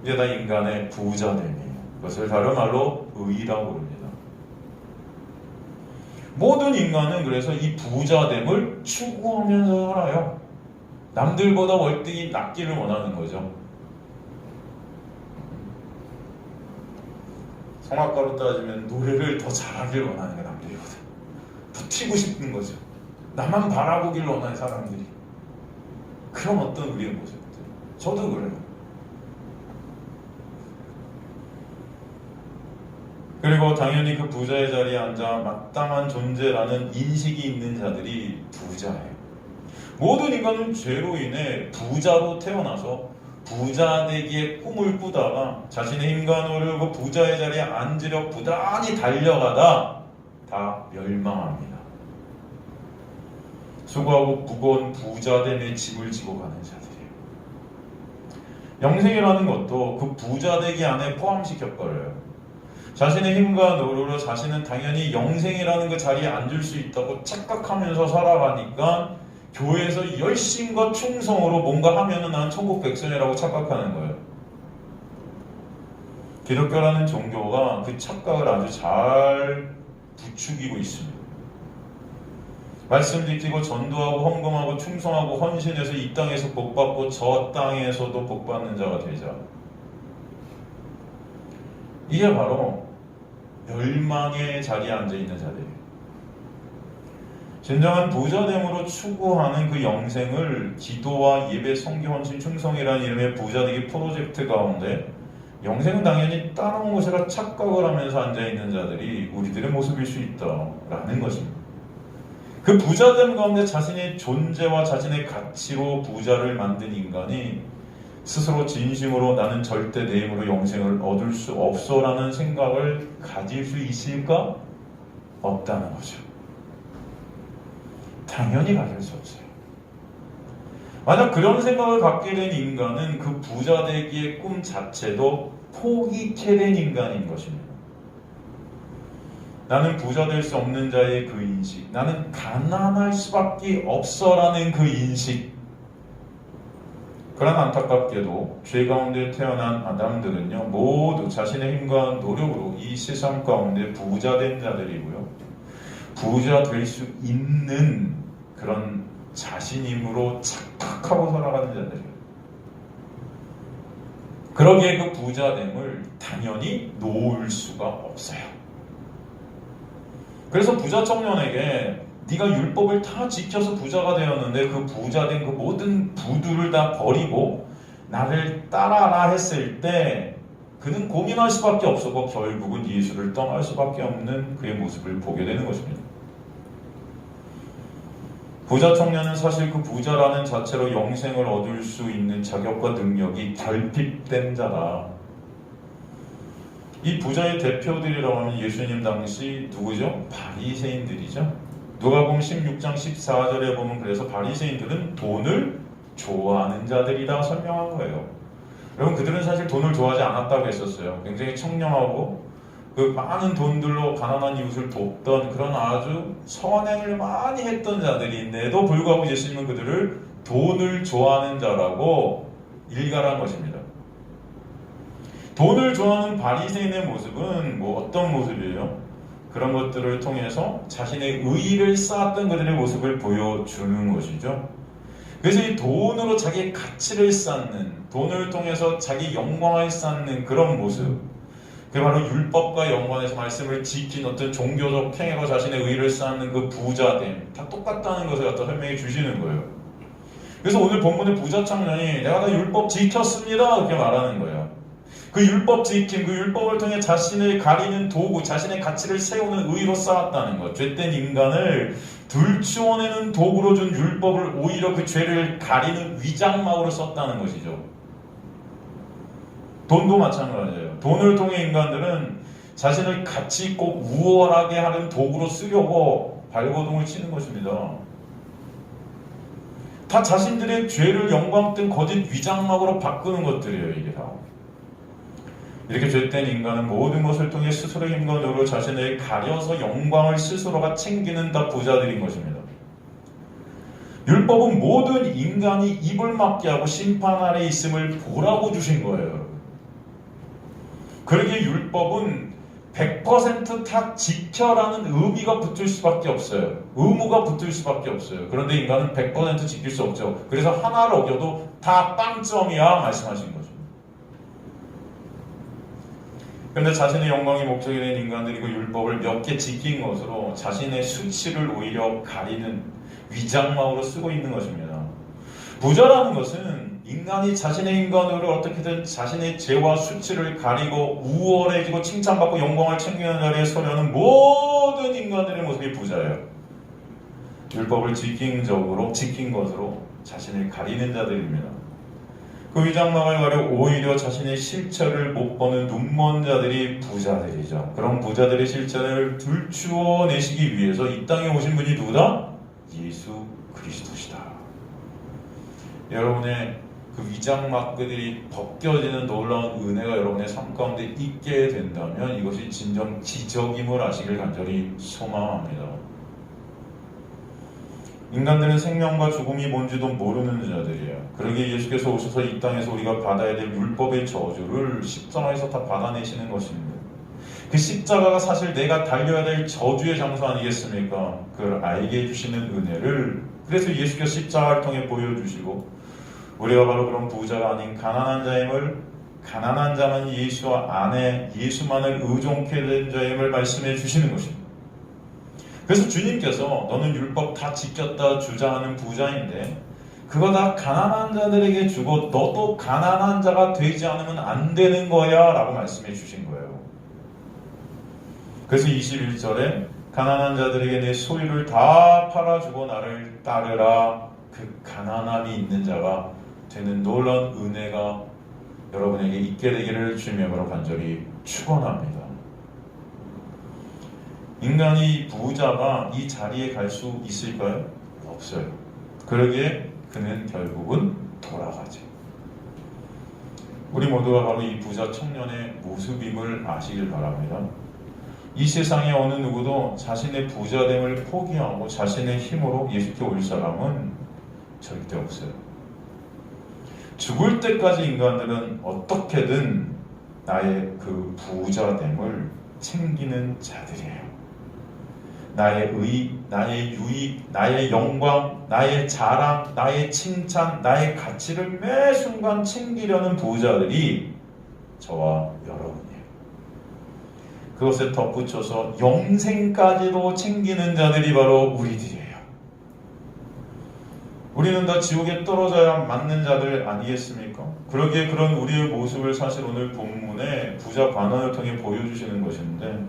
이게 다 인간의 부자됨이에요. 그것을 다른 말로 의라고 부릅니다. 모든 인간은 그래서 이 부자됨을 추구하면서 살아요. 남들보다 월등히 낫기를 원하는 거죠. 성악가로 따지면 노래를 더 잘하길 원하는 게 남들보다. 더 튀고 싶은 거죠. 나만 바라보길 원하는 사람들이. 그런 어떤 우리의 모습들. 저도 그래요. 그리고 당연히 그 부자의 자리에 앉아 마땅한 존재라는 인식이 있는 자들이 부자예요. 모든 인간은 죄로 인해 부자로 태어나서 부자 되기의 꿈을 꾸다가 자신의 힘과 노력 그 부자의 자리에 앉으려 부단히 달려가다 다 멸망합니다. 수고하고 무거운 부자됨의 짐을 지고 가는 자들이에요. 영생이라는 것도 그 부자되기 안에 포함시켜버려요. 자신의 힘과 노력으로 자신은 당연히 영생이라는 그 자리에 앉을 수 있다고 착각하면서 살아가니까 교회에서 열심과 충성으로 뭔가 하면은 난 천국 백성이라고 착각하는 거예요. 기독교라는 종교가 그 착각을 아주 잘 부추기고 있습니다. 말씀 지키고 전도하고 헌금하고 충성하고 헌신해서 이 땅에서 복받고 저 땅에서도 복받는 자가 되자. 이게 바로 멸망의 자리에 앉아있는 자들이에요. 진정한 부자됨으로 추구하는 그 영생을 기도와 예배, 성교, 헌신, 충성이라는 이름의 부자되기 프로젝트 가운데 영생은 당연히 따라온 것이라 착각을 하면서 앉아있는 자들이 우리들의 모습일 수 있다라는 것입니다. 그 부자됨 가운데 자신의 존재와 자신의 가치로 부자를 만든 인간이 스스로 진심으로 나는 절대 내 힘으로 영생을 얻을 수 없어라는 생각을 가질 수 있을까? 없다는 거죠. 당연히 가질 수 없어요. 만약 그런 생각을 갖게 된 인간은 그 부자 되기의 꿈 자체도 포기케 된 인간인 것입니다. 나는 부자 될 수 없는 자의 그 인식, 나는 가난할 수밖에 없어라는 그 인식. 그러나 안타깝게도 죄 가운데 태어난 아담들은요 모두 자신의 힘과 노력으로 이 세상 가운데 부자 된 자들이고요, 부자 될 수 있는 그런 자신임으로 착각하고 살아가는 자들이에요. 그러기에 그 부자됨을 당연히 놓을 수가 없어요. 그래서 부자 청년에게 네가 율법을 다 지켜서 부자가 되었는데 그 부자된 그 모든 부들을 다 버리고 나를 따라라 했을 때 그는 고민할 수밖에 없었고 결국은 예수를 떠날 수밖에 없는 그의 모습을 보게 되는 것입니다. 부자 청년은 사실 그 부자라는 자체로 영생을 얻을 수 있는 자격과 능력이 결핍된 자다. 이 부자의 대표들이라고 하면 예수님 당시 누구죠? 바리새인들이죠. 누가복음 16장 14절에 보면 그래서 바리새인들은 돈을 좋아하는 자들이다 설명한 거예요. 여러분 그들은 사실 돈을 좋아하지 않았다고 했었어요. 굉장히 청렴하고 그 많은 돈들로 가난한 이웃을 돕던 그런 아주 선행을 많이 했던 자들인데도 불구하고 예수님은 그들을 돈을 좋아하는 자라고 일갈한 것입니다. 돈을 좋아하는 바리새인의 모습은 어떤 모습이에요? 그런 것들을 통해서 자신의 의의를 쌓았던 그들의 모습을 보여주는 것이죠. 그래서 이 돈으로 자기의 가치를 쌓는, 돈을 통해서 자기 영광을 쌓는 그런 모습, 그게 바로 율법과 연관해서 말씀을 지킨 어떤 종교적 행위로 자신의 의의를 쌓는 그 부자됨, 다 똑같다는 것을 갖다 설명해 주시는 거예요. 그래서 오늘 본문의 부자 청년이 내가 다 율법 지켰습니다 이렇게 말하는 거예요. 그 율법 지킴, 그 율법을 통해 자신을 가리는 도구, 자신의 가치를 세우는 의의로 쌓았다는 것. 죄된 인간을 들추어내는 도구로 준 율법을 오히려 그 죄를 가리는 위장막으로 썼다는 것이죠. 돈도 마찬가지예요. 돈을 통해 인간들은 자신을 가치 있고 우월하게 하는 도구로 쓰려고 발버둥을 치는 것입니다. 다 자신들의 죄를 영광된 거짓 위장막으로 바꾸는 것들이에요. 이게 다. 이렇게 죄된 인간은 모든 것을 통해 스스로의 힘과 노력으로 자신을 가려서 영광을 스스로가 챙기는 다 부자들인 것입니다. 율법은 모든 인간이 입을 막게 하고 심판 아래 있음을 보라고 주신 거예요. 그러기에 율법은 100% 다 지켜라는 의미가 붙을 수밖에 없어요. 의무가 붙을 수밖에 없어요. 그런데 인간은 100% 지킬 수 없죠. 그래서 하나를 어겨도 다 빵점이야 말씀하신 거죠. 그런데 자신의 영광이 목적이 된 인간들이 그 율법을 몇 개 지킨 것으로 자신의 수치를 오히려 가리는 위장막으로 쓰고 있는 것입니다. 부자라는 것은 인간이 자신의 인간으로 어떻게든 자신의 죄와 수치를 가리고 우월해지고 칭찬받고 영광을 챙기는 자리에 서려는 모든 인간들의 모습이 부자예요. 율법을 지킨 것으로 자신을 가리는 자들입니다. 그 위장막을 가려 오히려 자신의 실체를 못 보는 눈먼 자들이 부자들이죠. 그런 부자들의 실체를 들추어 내시기 위해서 이 땅에 오신 분이 누구다? 예수 그리스도시다. 여러분의 그 위장막들이 벗겨지는 놀라운 은혜가 여러분의 삶 가운데 있게 된다면 이것이 진정 기적임을 아시길 간절히 소망합니다. 인간들은 생명과 죽음이 뭔지도 모르는 자들이에요. 그러기에 예수께서 오셔서 이 땅에서 우리가 받아야 될 율법의 저주를 십자가에서 다 받아내시는 것입니다. 그 십자가가 사실 내가 달려야 될 저주의 장소 아니겠습니까? 그걸 알게 해주시는 은혜를 그래서 예수께서 십자가를 통해 보여주시고 우리가 바로 그런 부자가 아닌 가난한 자임을 가난한 자만 예수 안에 예수만을 의존케 된 자임을 말씀해 주시는 것입니다. 그래서 주님께서 너는 율법 다 지켰다 주장하는 부자인데 그거 다 가난한 자들에게 주고 너도 가난한 자가 되지 않으면 안 되는 거야 라고 말씀해 주신 거예요. 그래서 21절에 가난한 자들에게 내 소유를 다 팔아주고 나를 따르라. 그 가난함이 있는 자가 되는 놀라운 은혜가 여러분에게 있게 되기를 주님의 이름으로 간절히 축원합니다. 인간이 부자가 이 자리에 갈 수 있을까요? 없어요. 그러기에 그는 결국은 돌아가죠. 우리 모두가 바로 이 부자 청년의 모습임을 아시길 바랍니다. 이 세상에 어느 누구도 자신의 부자됨을 포기하고 자신의 힘으로 예수께 올 사람은 절대 없어요. 죽을 때까지 인간들은 어떻게든 나의 그 부자됨을 챙기는 자들이에요. 나의 의, 나의 유익, 나의 영광, 나의 자랑, 나의 칭찬, 나의 가치를 매 순간 챙기려는 부자들이 저와 여러분이에요. 그것에 덧붙여서 영생까지도 챙기는 자들이 바로 우리들이에요. 우리는 다 지옥에 떨어져야 맞는 자들 아니겠습니까? 그러기에 그런 우리의 모습을 사실 오늘 본문에 부자 관원을 통해 보여주시는 것인데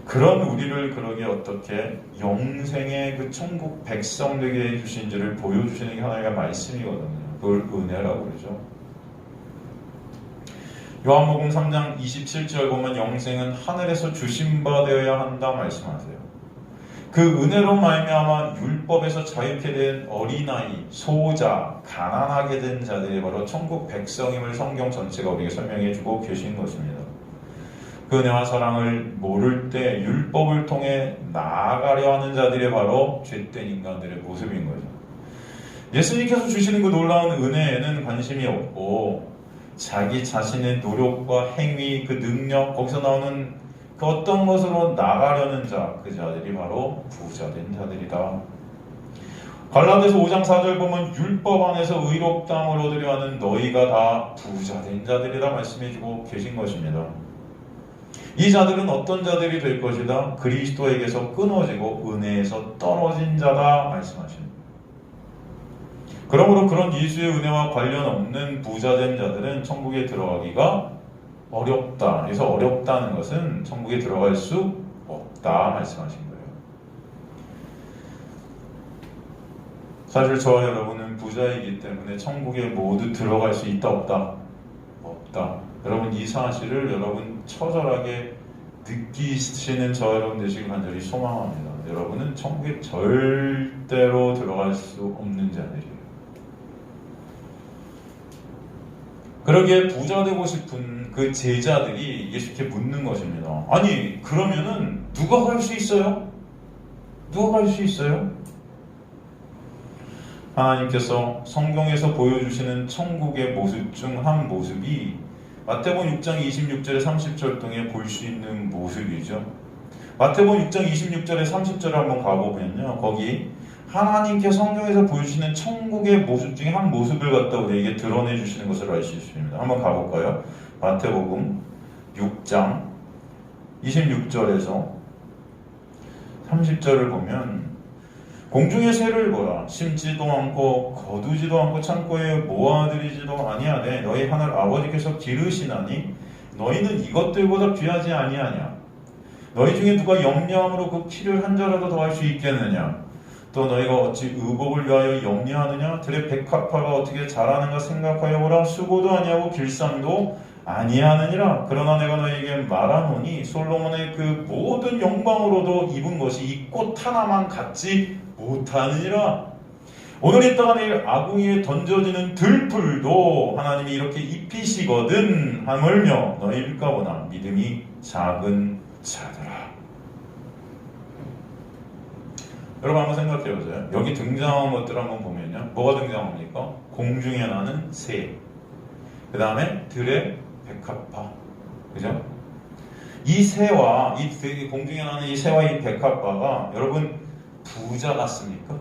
그런 우리를 그러게 어떻게 영생의 그 천국 백성 되게 해주신지를 보여주시는 게 하나의 말씀이거든요. 그걸 은혜라고 그러죠. 요한복음 3장 27절 보면 영생은 하늘에서 주신 바 되어야 한다 말씀하세요. 그 은혜로 말미암아 율법에서 자유케 된 어린아이, 소자, 가난하게 된 자들이 바로 천국 백성임을 성경 전체가 우리에게 설명해 주고 계신 것입니다. 그 은혜와 사랑을 모를 때 율법을 통해 나아가려 하는 자들이 바로 죄된 인간들의 모습인 거죠. 예수님께서 주시는 그 놀라운 은혜에는 관심이 없고 자기 자신의 노력과 행위, 그 능력, 거기서 나오는 그 어떤 것으로 나가려는 자, 그 자들이 바로 부자된 자들이다. 갈라디아서 5장 4절 보면 율법 안에서 의롭다함을 얻으려 하는 너희가 다 부자된 자들이라 말씀해주고 계신 것입니다. 이 자들은 어떤 자들이 될 것이다? 그리스도에게서 끊어지고 은혜에서 떨어진 자다 말씀하십니다. 그러므로 그런 예수의 은혜와 관련 없는 부자된 자들은 천국에 들어가기가 어렵다. 그래서 어렵다는 것은 천국에 들어갈 수 없다 말씀하신 거예요. 사실 저와 여러분은 부자이기 때문에 천국에 모두 들어갈 수 있다 없다? 없다. 여러분 이 사실을 여러분 처절하게 느끼시는 저와 여러분 되시길 간절히 소망합니다. 여러분은 천국에 절대로 들어갈 수 없는 자들이에요. 그러기에 부자 되고 싶은 그 제자들이 예수께 묻는 것입니다. 아니 그러면은 누가 갈 수 있어요? 누가 갈 수 있어요? 하나님께서 성경에서 보여주시는 천국의 모습 중 한 모습이 마태복음 6장 26절에 30절 등에 볼 수 있는 모습이죠. 마태복음 6장 26절에 30절을 한번 가보면요. 거기 하나님께 성경에서 보여주시는 천국의 모습 중에 한 모습을 갖다 우리에게 드러내 주시는 것을 알 수 있습니다. 한번 가볼까요? 마태복음 6장 26절에서 30절을 보면 공중의 새를 보라. 심지도 않고 거두지도 않고 창고에 모아들이지도 아니하되 너희 하늘 아버지께서 기르시나니 너희는 이것들보다 귀하지 아니하냐. 너희 중에 누가 염려함으로 그 키를 한 자라도 더할 수 있겠느냐. 또 너희가 어찌 의복을 위하여 염려하느냐? 들의 백합화가 어떻게 자라는가 생각하여 보라. 수고도 아니하고 길쌈도 아니하느니라. 그러나 내가 너희에게 말하노니 솔로몬의 그 모든 영광으로도 입은 것이 이 꽃 하나만 같지 못하느니라. 오늘 있다가 내일 아궁이에 던져지는 들풀도 하나님이 이렇게 입히시거든 하물며 너희일까보나 믿음이 작은 자들아. 여러분 한번 생각해보세요. 여기 등장한 것들 한번 보면요, 뭐가 등장합니까? 공중에 나는 새, 그 다음에 들의 백합화, 그죠? 이 새와 이 공중에 나는 이 새와 이 백합화가 여러분 부자 같습니까?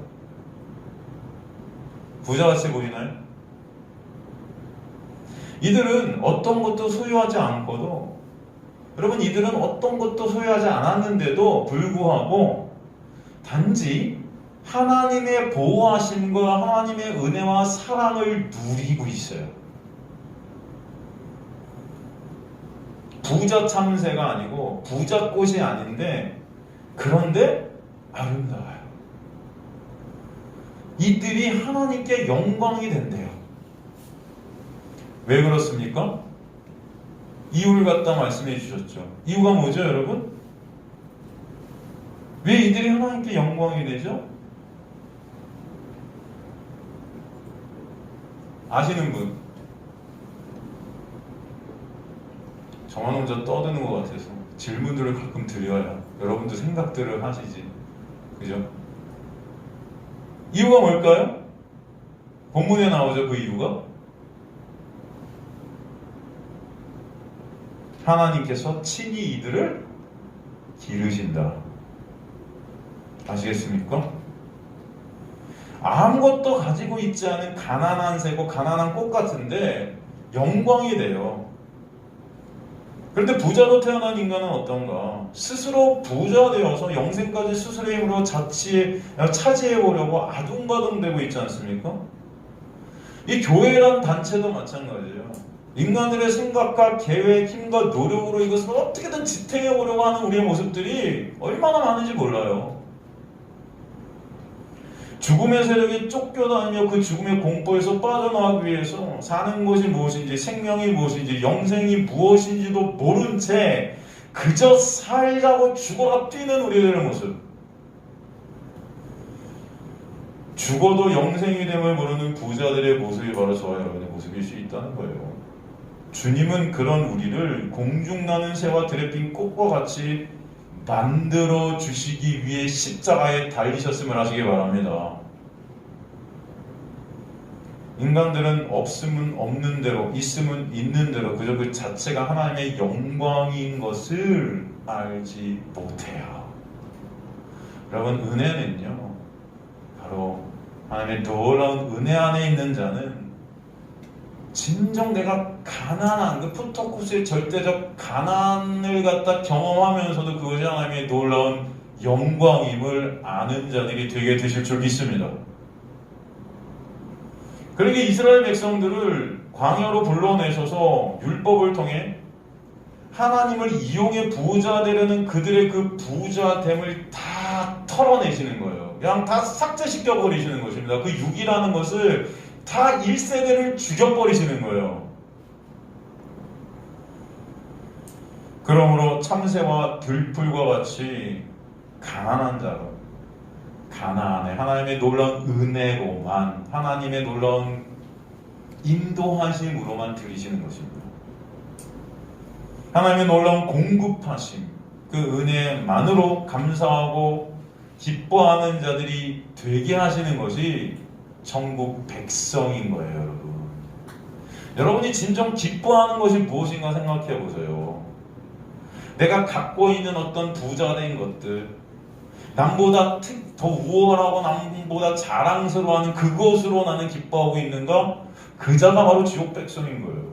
부자같이 보이나요? 이들은 어떤 것도 소유하지 않고도, 여러분 이들은 어떤 것도 소유하지 않았는데도 불구하고 단지 하나님의 보호하심과 하나님의 은혜와 사랑을 누리고 있어요. 부자 참새가 아니고 부자꽃이 아닌데, 그런데 아름다워요. 이들이 하나님께 영광이 된대요. 왜 그렇습니까? 이유를 갖다 말씀해 주셨죠. 이유가 뭐죠, 여러분? 왜 이들이 하나님께 영광이 되죠? 아시는 분? 저만 혼자 떠드는 것 같아서 질문들을 가끔 드려야 여러분도 생각들을 하시지, 그죠? 이유가 뭘까요? 본문에 나오죠, 그 이유가. 하나님께서 친히 이들을 기르신다. 아시겠습니까? 아무것도 가지고 있지 않은 가난한 새고 가난한 꽃 같은데 영광이 돼요. 그런데 부자로 태어난 인간은 어떤가? 스스로 부자 되어서 영생까지 스스로의 힘으로 차지해 보려고 아둥바둥대고 있지 않습니까? 이 교회란 단체도 마찬가지예요. 인간들의 생각과 계획, 힘과 노력으로 이것을 어떻게든 지탱해 보려고 하는 우리의 모습들이 얼마나 많은지 몰라요. 죽음의 세력이 쫓겨다니며 그 죽음의 공포에서 빠져나가기 위해서 사는 것이 무엇인지, 생명이 무엇인지, 영생이 무엇인지도 모른 채 그저 살자고 죽어라 뛰는 우리들의 모습. 죽어도 영생이 됨을 모르는 부자들의 모습이 바로 저와 여러분의 모습일 수 있다는 거예요. 주님은 그런 우리를 공중나는 새와 들에 핀 꽃과 같이 만들어 주시기 위해 십자가에 달리셨음을 아시기 바랍니다. 인간들은 없으면 없는 대로, 있으면 있는 대로 그저 그 자체가 하나님의 영광인 것을 알지 못해요. 여러분, 은혜는요, 바로 하나님의 놀라운 은혜 안에 있는 자는 진정 내가 가난한 그 푸토쿠스의 절대적 가난을 갖다 경험하면서도 그것이 하나님의 놀라운 영광임을 아는 자들이 되게 되실 줄 믿습니다. 그러게 이스라엘 백성들을 광야로 불러내셔서 율법을 통해 하나님을 이용해 부자 되려는 그들의 그 부자됨을 다 털어내시는 거예요. 그냥 다 삭제시켜 버리시는 것입니다. 그 육이라는 것을 다 1세대를 죽여버리시는 거예요. 그러므로 참새와 들풀과 같이 가난한 자로, 가나안에 하나님의 놀라운 은혜로만, 하나님의 놀라운 인도하심으로만 들리시는 것입니다. 하나님의 놀라운 공급하심, 그 은혜만으로 감사하고 기뻐하는 자들이 되게 하시는 것이 천국 백성인 거예요, 여러분. 여러분이 진정 기뻐하는 것이 무엇인가 생각해 보세요. 내가 갖고 있는 어떤 부자된 것들, 남보다 더 우월하고 남보다 자랑스러워하는 그것으로 나는 기뻐하고 있는가? 그 자가 바로 지옥 백성인 거예요.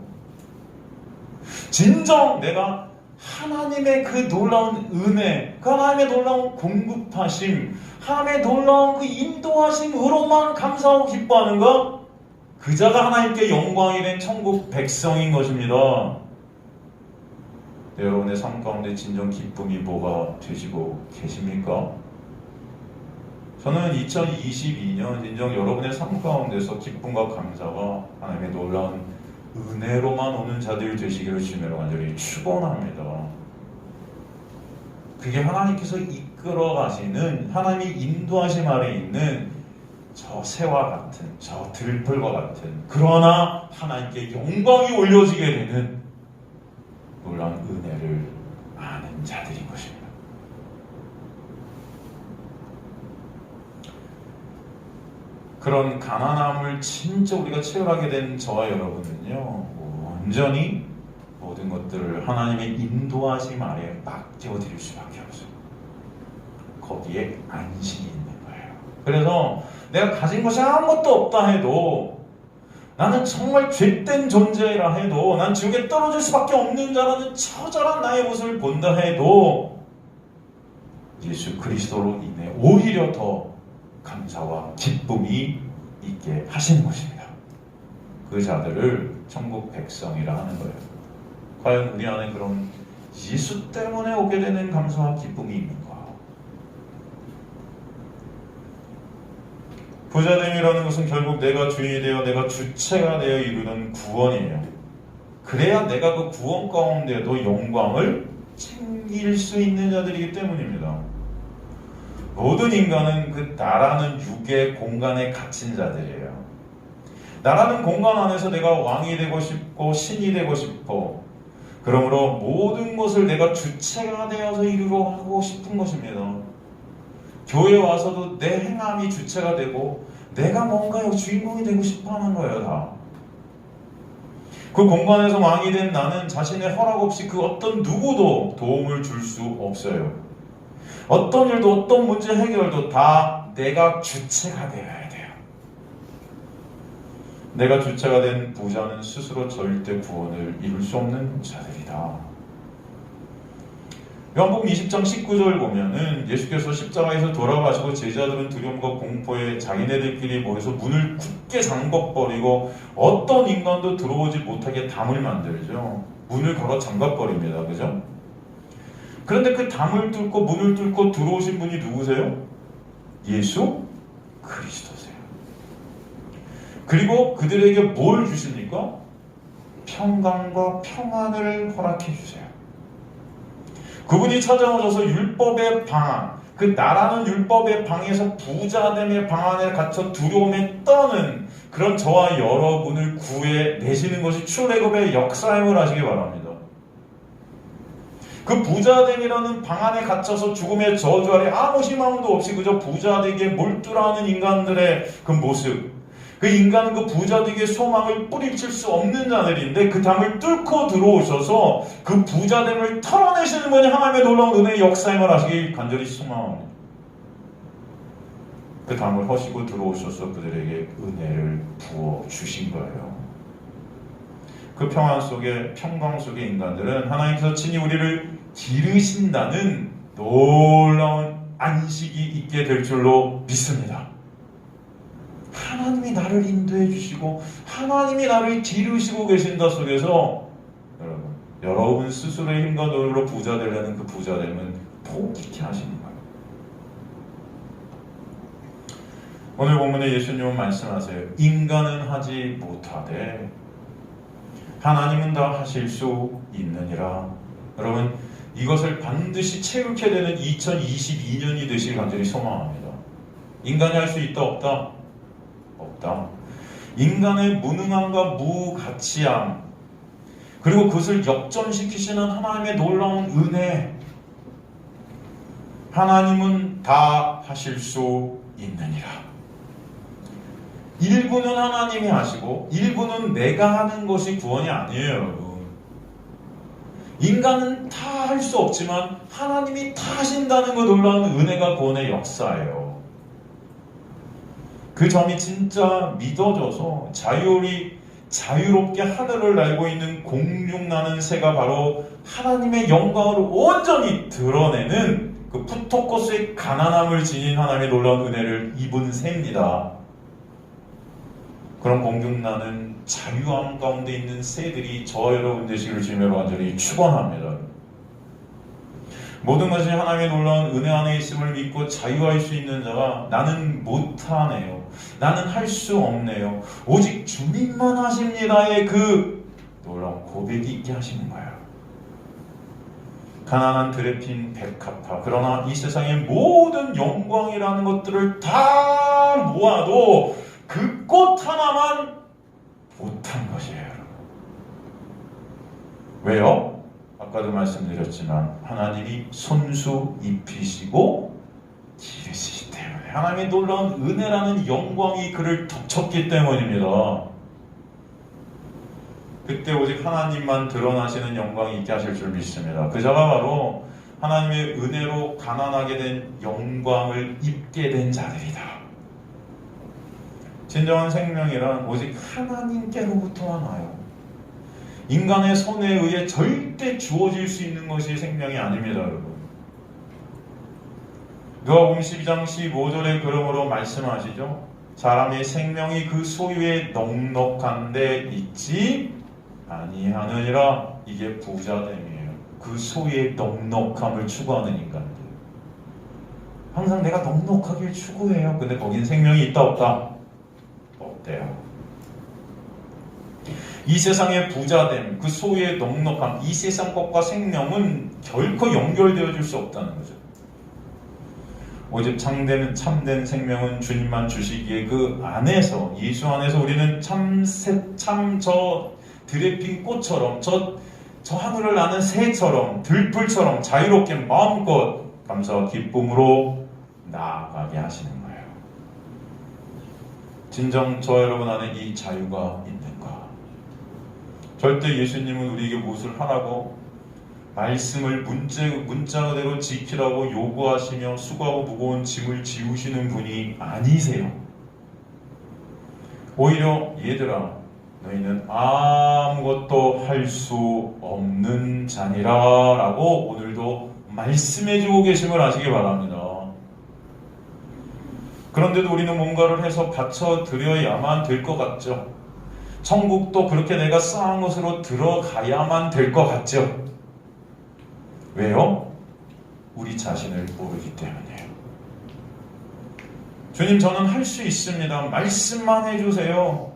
진정 내가 하나님의 그 놀라운 은혜, 그 하나님의 놀라운 공급하심, 하나님의 놀라운 그 인도하심으로만 감사하고 기뻐하는가? 그 자가 하나님께 영광이 된 천국 백성인 것입니다. 네, 여러분의 삶 가운데 진정 기쁨이 뭐가 되시고 계십니까? 저는 2022년 인정 여러분의 삶 가운데서 기쁨과 감사가 하나님의 놀라운 은혜로만 오는 자들 되시기를 주님으로 간절히 축원합니다. 그게 하나님께서 이끌어 가시는 하나님이 인도하심 아래 있는 저 새와 같은 저 들풀과 같은 그러나 하나님께 영광이 올려지게 되는 놀라운 은혜를 아는 자들인 것입니다. 그런 가난함을 진짜 우리가 체험하게 된 저와 여러분은요, 온전히 모든 것들을 하나님의 인도하심 아래 맡겨드릴 수밖에 없어요. 거기에 안식이 있는 거예요. 그래서 내가 가진 것이 아무것도 없다 해도, 나는 정말 죄된 존재라 해도, 난 지옥에 떨어질 수밖에 없는 자라는 처절한 나의 모습을 본다 해도 예수 그리스도로 인해 오히려 더 감사와 기쁨이 있게 하시는 것입니다. 그 자들을 천국 백성이라 하는 거예요. 과연 우리 안에 그런 예수 때문에 오게 되는 감사와 기쁨이 있는가? 부자됨이라는 것은 결국 내가 주인이 되어 내가 주체가 되어 이루는 구원이에요. 그래야 내가 그 구원 가운데도 영광을 챙길 수 있는 자들이기 때문입니다. 모든 인간은 그 나라는 육의 공간에 갇힌 자들이에요. 나라는 공간 안에서 내가 왕이 되고 싶고 신이 되고 싶어. 그러므로 모든 것을 내가 주체가 되어서 이루려 하고 싶은 것입니다. 교회에 와서도 내 행함이 주체가 되고 내가 뭔가 주인공이 되고 싶어 하는 거예요, 다. 그 공간에서 왕이 된 나는 자신의 허락 없이 그 어떤 누구도 도움을 줄 수 없어요. 어떤 일도 어떤 문제 해결도 다 내가 주체가 되어야 돼요. 내가 주체가 된 부자는 스스로 절대 구원을 이룰 수 없는 자들이다. 요한복음 20장 19절 보면은 예수께서 십자가에서 돌아가시고 제자들은 두려움과 공포에 자기네들끼리 모여서 문을 굳게 잠궈버리고 어떤 인간도 들어오지 못하게 담을 만들죠. 문을 걸어 잠가버립니다. 그죠? 그런데 그 담을 뚫고 문을 뚫고 들어오신 분이 누구세요? 예수 그리스도세요. 그리고 그들에게 뭘 주십니까? 평강과 평안을 허락해 주세요. 그분이 찾아오셔서 율법의 방안, 그 나라는 율법의 방에서 부자됨의 방 안에 갇혀 두려움에 떠는 그런 저와 여러분을 구해내시는 것이 출애굽의 역사임을 아시기 바랍니다. 그 부자됨이라는 방 안에 갇혀서 죽음의 저주 아래 아무 희망도 없이 그저 부자되기에 몰두하는 인간들의 그 모습, 그 인간은 그 부자되기에 소망을 뿌리칠 수 없는 자들인데 그 담을 뚫고 들어오셔서 그 부자됨을 털어내시는 분이 하나님의 놀라운 은혜의 역사임을 아시기 간절히 소망합니다. 그 담을 허시고 들어오셔서 그들에게 은혜를 부어주신 거예요. 그 평안 속에, 평강 속의 인간들은 하나님께서 친히 우리를 기르신다는 놀라운 안식이 있게 될 줄로 믿습니다. 하나님이 나를 인도해 주시고 하나님이 나를 기르시고 계신다 속에서 여러분 스스로의 힘과 노력으로 부자 되려는 그 부자됨은 포기케 하시는 거예요. 오늘 본문에 예수님은 말씀하세요. 인간은 하지 못하되 하나님은 다 하실 수 있느니라. 여러분 이것을 반드시 채우게 되는 2022년이 되시길 간절히 소망합니다. 인간이 할 수 있다 없다? 없다. 인간의 무능함과 무가치함 그리고 그것을 역전시키시는 하나님의 놀라운 은혜, 하나님은 다 하실 수 있느니라. 일부는 하나님이 하시고 일부는 내가 하는 것이 구원이 아니에요, 여러분. 인간은 다 할 수 없지만 하나님이 다 하신다는 그 놀라운 은혜가 구원의 역사예요. 그 점이 진짜 믿어져서 자유롭게 하늘을 날고 있는 공중나는 새가 바로 하나님의 영광을 온전히 드러내는 그 푸토코스의 가난함을 지닌 하나님의 놀라운 은혜를 입은 새입니다. 그런 공중나는 자유함 가운데 있는 새들이 저 여러분 되시기를 주님으로 완전히 축원합니다. 모든 것이 하나님의 놀라운 은혜 안에 있음을 믿고 자유할 수 있는 자가 나는 못하네요. 나는 할 수 없네요. 오직 주님만 하십니다의 그 놀라운 고백이 있게 하시는 거예요. 가난한 드레핀 백합화. 그러나 이 세상의 모든 영광이라는 것들을 다 모아도 그 꽃 하나만 못한 것이에요. 여러분. 왜요? 아까도 말씀드렸지만 하나님이 손수 입히시고 기르시기 때문에, 하나님의 놀라운 은혜라는 영광이 그를 덮쳤기 때문입니다. 그때 오직 하나님만 드러나시는 영광이 있게 하실 줄 믿습니다. 그 자가 바로 하나님의 은혜로 가난하게 된 영광을 입게 된 자들이다. 진정한 생명이란 오직 하나님께로부터만 와요. 인간의 손에 의해 절대 주어질 수 있는 것이 생명이 아닙니다, 여러분. 누가복음 12장 15절에 그러므로 말씀하시죠. 사람의 생명이 그 소유에 넉넉한 데 있지 아니하느니라. 이게 부자됨이에요. 그 소유의 넉넉함을 추구하는 인간들. 항상 내가 넉넉하길 추구해요. 근데 거긴 생명이 있다 없다? 없대요. 이 세상의 부자됨, 그 소유의 넉넉함, 이 세상 것과 생명은 결코 연결되어질 수 없다는 거죠. 오직 참된 생명은 주님만 주시기에 그 안에서, 예수 안에서 우리는 참 저 드레핀 꽃처럼, 저 하늘을 나는 새처럼, 들풀처럼 자유롭게 마음껏 감사와 기쁨으로 나아가게 하시는 거예요. 진정 저 여러분 안에 이 자유가 있는가? 절대 예수님은 우리에게 무엇을 하라고, 말씀을 문자 그대로 지키라고 요구하시며 수고하고 무거운 짐을 지우시는 분이 아니세요. 오히려 얘들아, 너희는 아무것도 할 수 없는 자니라 라고 오늘도 말씀해주고 계심을 아시기 바랍니다. 그런데도 우리는 뭔가를 해서 바쳐드려야만 될 것 같죠. 천국도 그렇게 내가 쌓은 것으로 들어가야만 될 것 같죠. 왜요? 우리 자신을 모르기 때문이에요. 주님, 저는 할 수 있습니다. 말씀만 해주세요.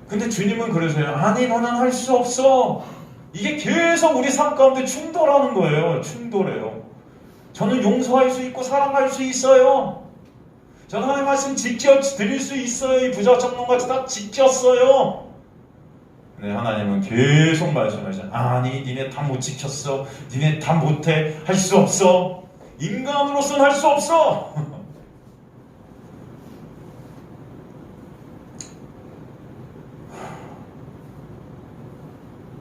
근데 주님은 그러세요. 아니, 너는 할 수 없어. 이게 계속 우리 삶 가운데 충돌하는 거예요. 충돌해요. 저는 용서할 수 있고 사랑할 수 있어요. 저는 하나님 말씀 지켜드릴 수 있어요. 이 부자 청년같이 다 지켰어요. 근데 하나님은 계속 말씀하시죠. 아니, 니네 다 못 지켰어. 니네 다 못해. 할 수 없어. 인간으로서는 할 수 없어.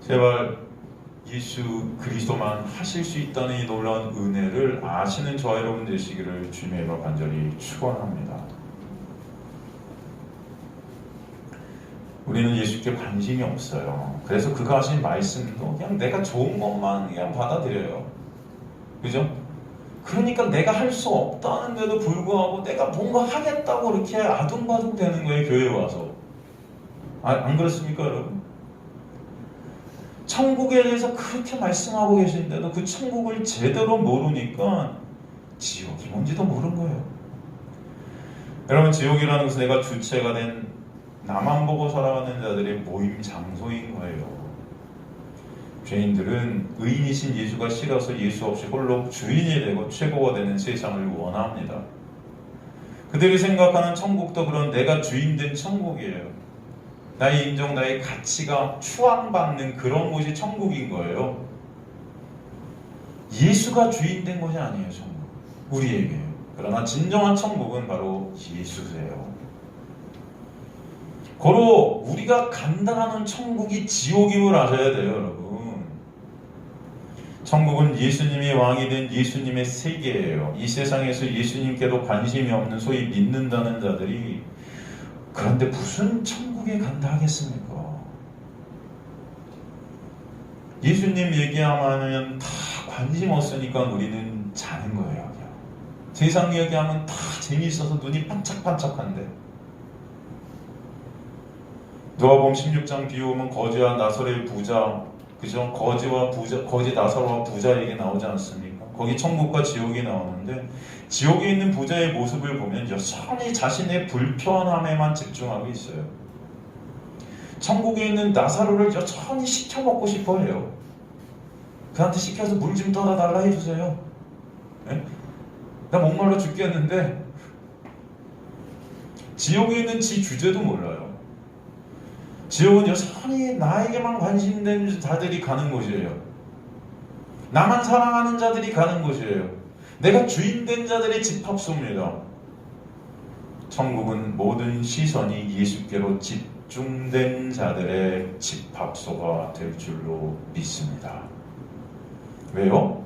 제발 예수 그리스도만 하실 수 있다는 이 놀라운 은혜를 아시는 저와 여러분 되시기를 주님의 이름으로 간절히 축원합니다. 우리는 예수께 관심이 없어요. 그래서 그가 하신 말씀도 그냥 내가 좋은 것만 그냥 받아들여요. 그죠? 그러니까 내가 할 수 없다는데도 불구하고 내가 뭔가 하겠다고 이렇게 아둥바둥 되는 거예요. 교회에 와서. 안 그렇습니까, 여러분? 천국에 대해서 그렇게 말씀하고 계신데도 그 천국을 제대로 모르니까 지옥이 뭔지도 모르는 거예요. 여러분, 지옥이라는 것은 내가 주체가 된 나만 보고 살아가는 자들의 모임 장소인 거예요. 죄인들은 의인이신 예수가 싫어서 예수 없이 홀로 주인이 되고 최고가 되는 세상을 원합니다. 그들이 생각하는 천국도 그런 내가 주인된 천국이에요. 나의 인정, 나의 가치가 추앙받는 그런 곳이 천국인 거예요. 예수가 주인된 것이 아니에요, 천국. 우리에게. 그러나 진정한 천국은 바로 예수세요. 고로 우리가 간다는 천국이 지옥임을 아셔야 돼요, 여러분. 천국은 예수님이 왕이 된 예수님의 세계예요. 이 세상에서 예수님께도 관심이 없는 소위 믿는다는 자들이 그런데 무슨 천국에 간다 하겠습니까? 예수님 얘기하면 다 관심 없으니까 우리는 자는 거예요. 그냥. 세상 얘기하면 다 재미있어서 눈이 반짝반짝한데. 누가복음 16장 비유하면 거지와 나사로의 부자, 그죠? 거지 나사로와 부자 얘기 나오지 않습니까? 거기 천국과 지옥이 나오는데 지옥에 있는 부자의 모습을 보면 여전히 자신의 불편함에만 집중하고 있어요. 천국에 있는 나사로를 여전히 시켜 먹고 싶어 해요. 그한테 시켜서 물 좀 떠다 달라 해주세요. 네? 나 목말라 죽겠는데. 지옥에 있는 지 주제도 몰라요. 지옥은 여전히 나에게만 관심된 자들이 가는 곳이에요. 나만 사랑하는 자들이 가는 곳이에요. 내가 주인된 자들의 집합소입니다. 천국은 모든 시선이 예수께로 집중된 자들의 집합소가 될 줄로 믿습니다. 왜요?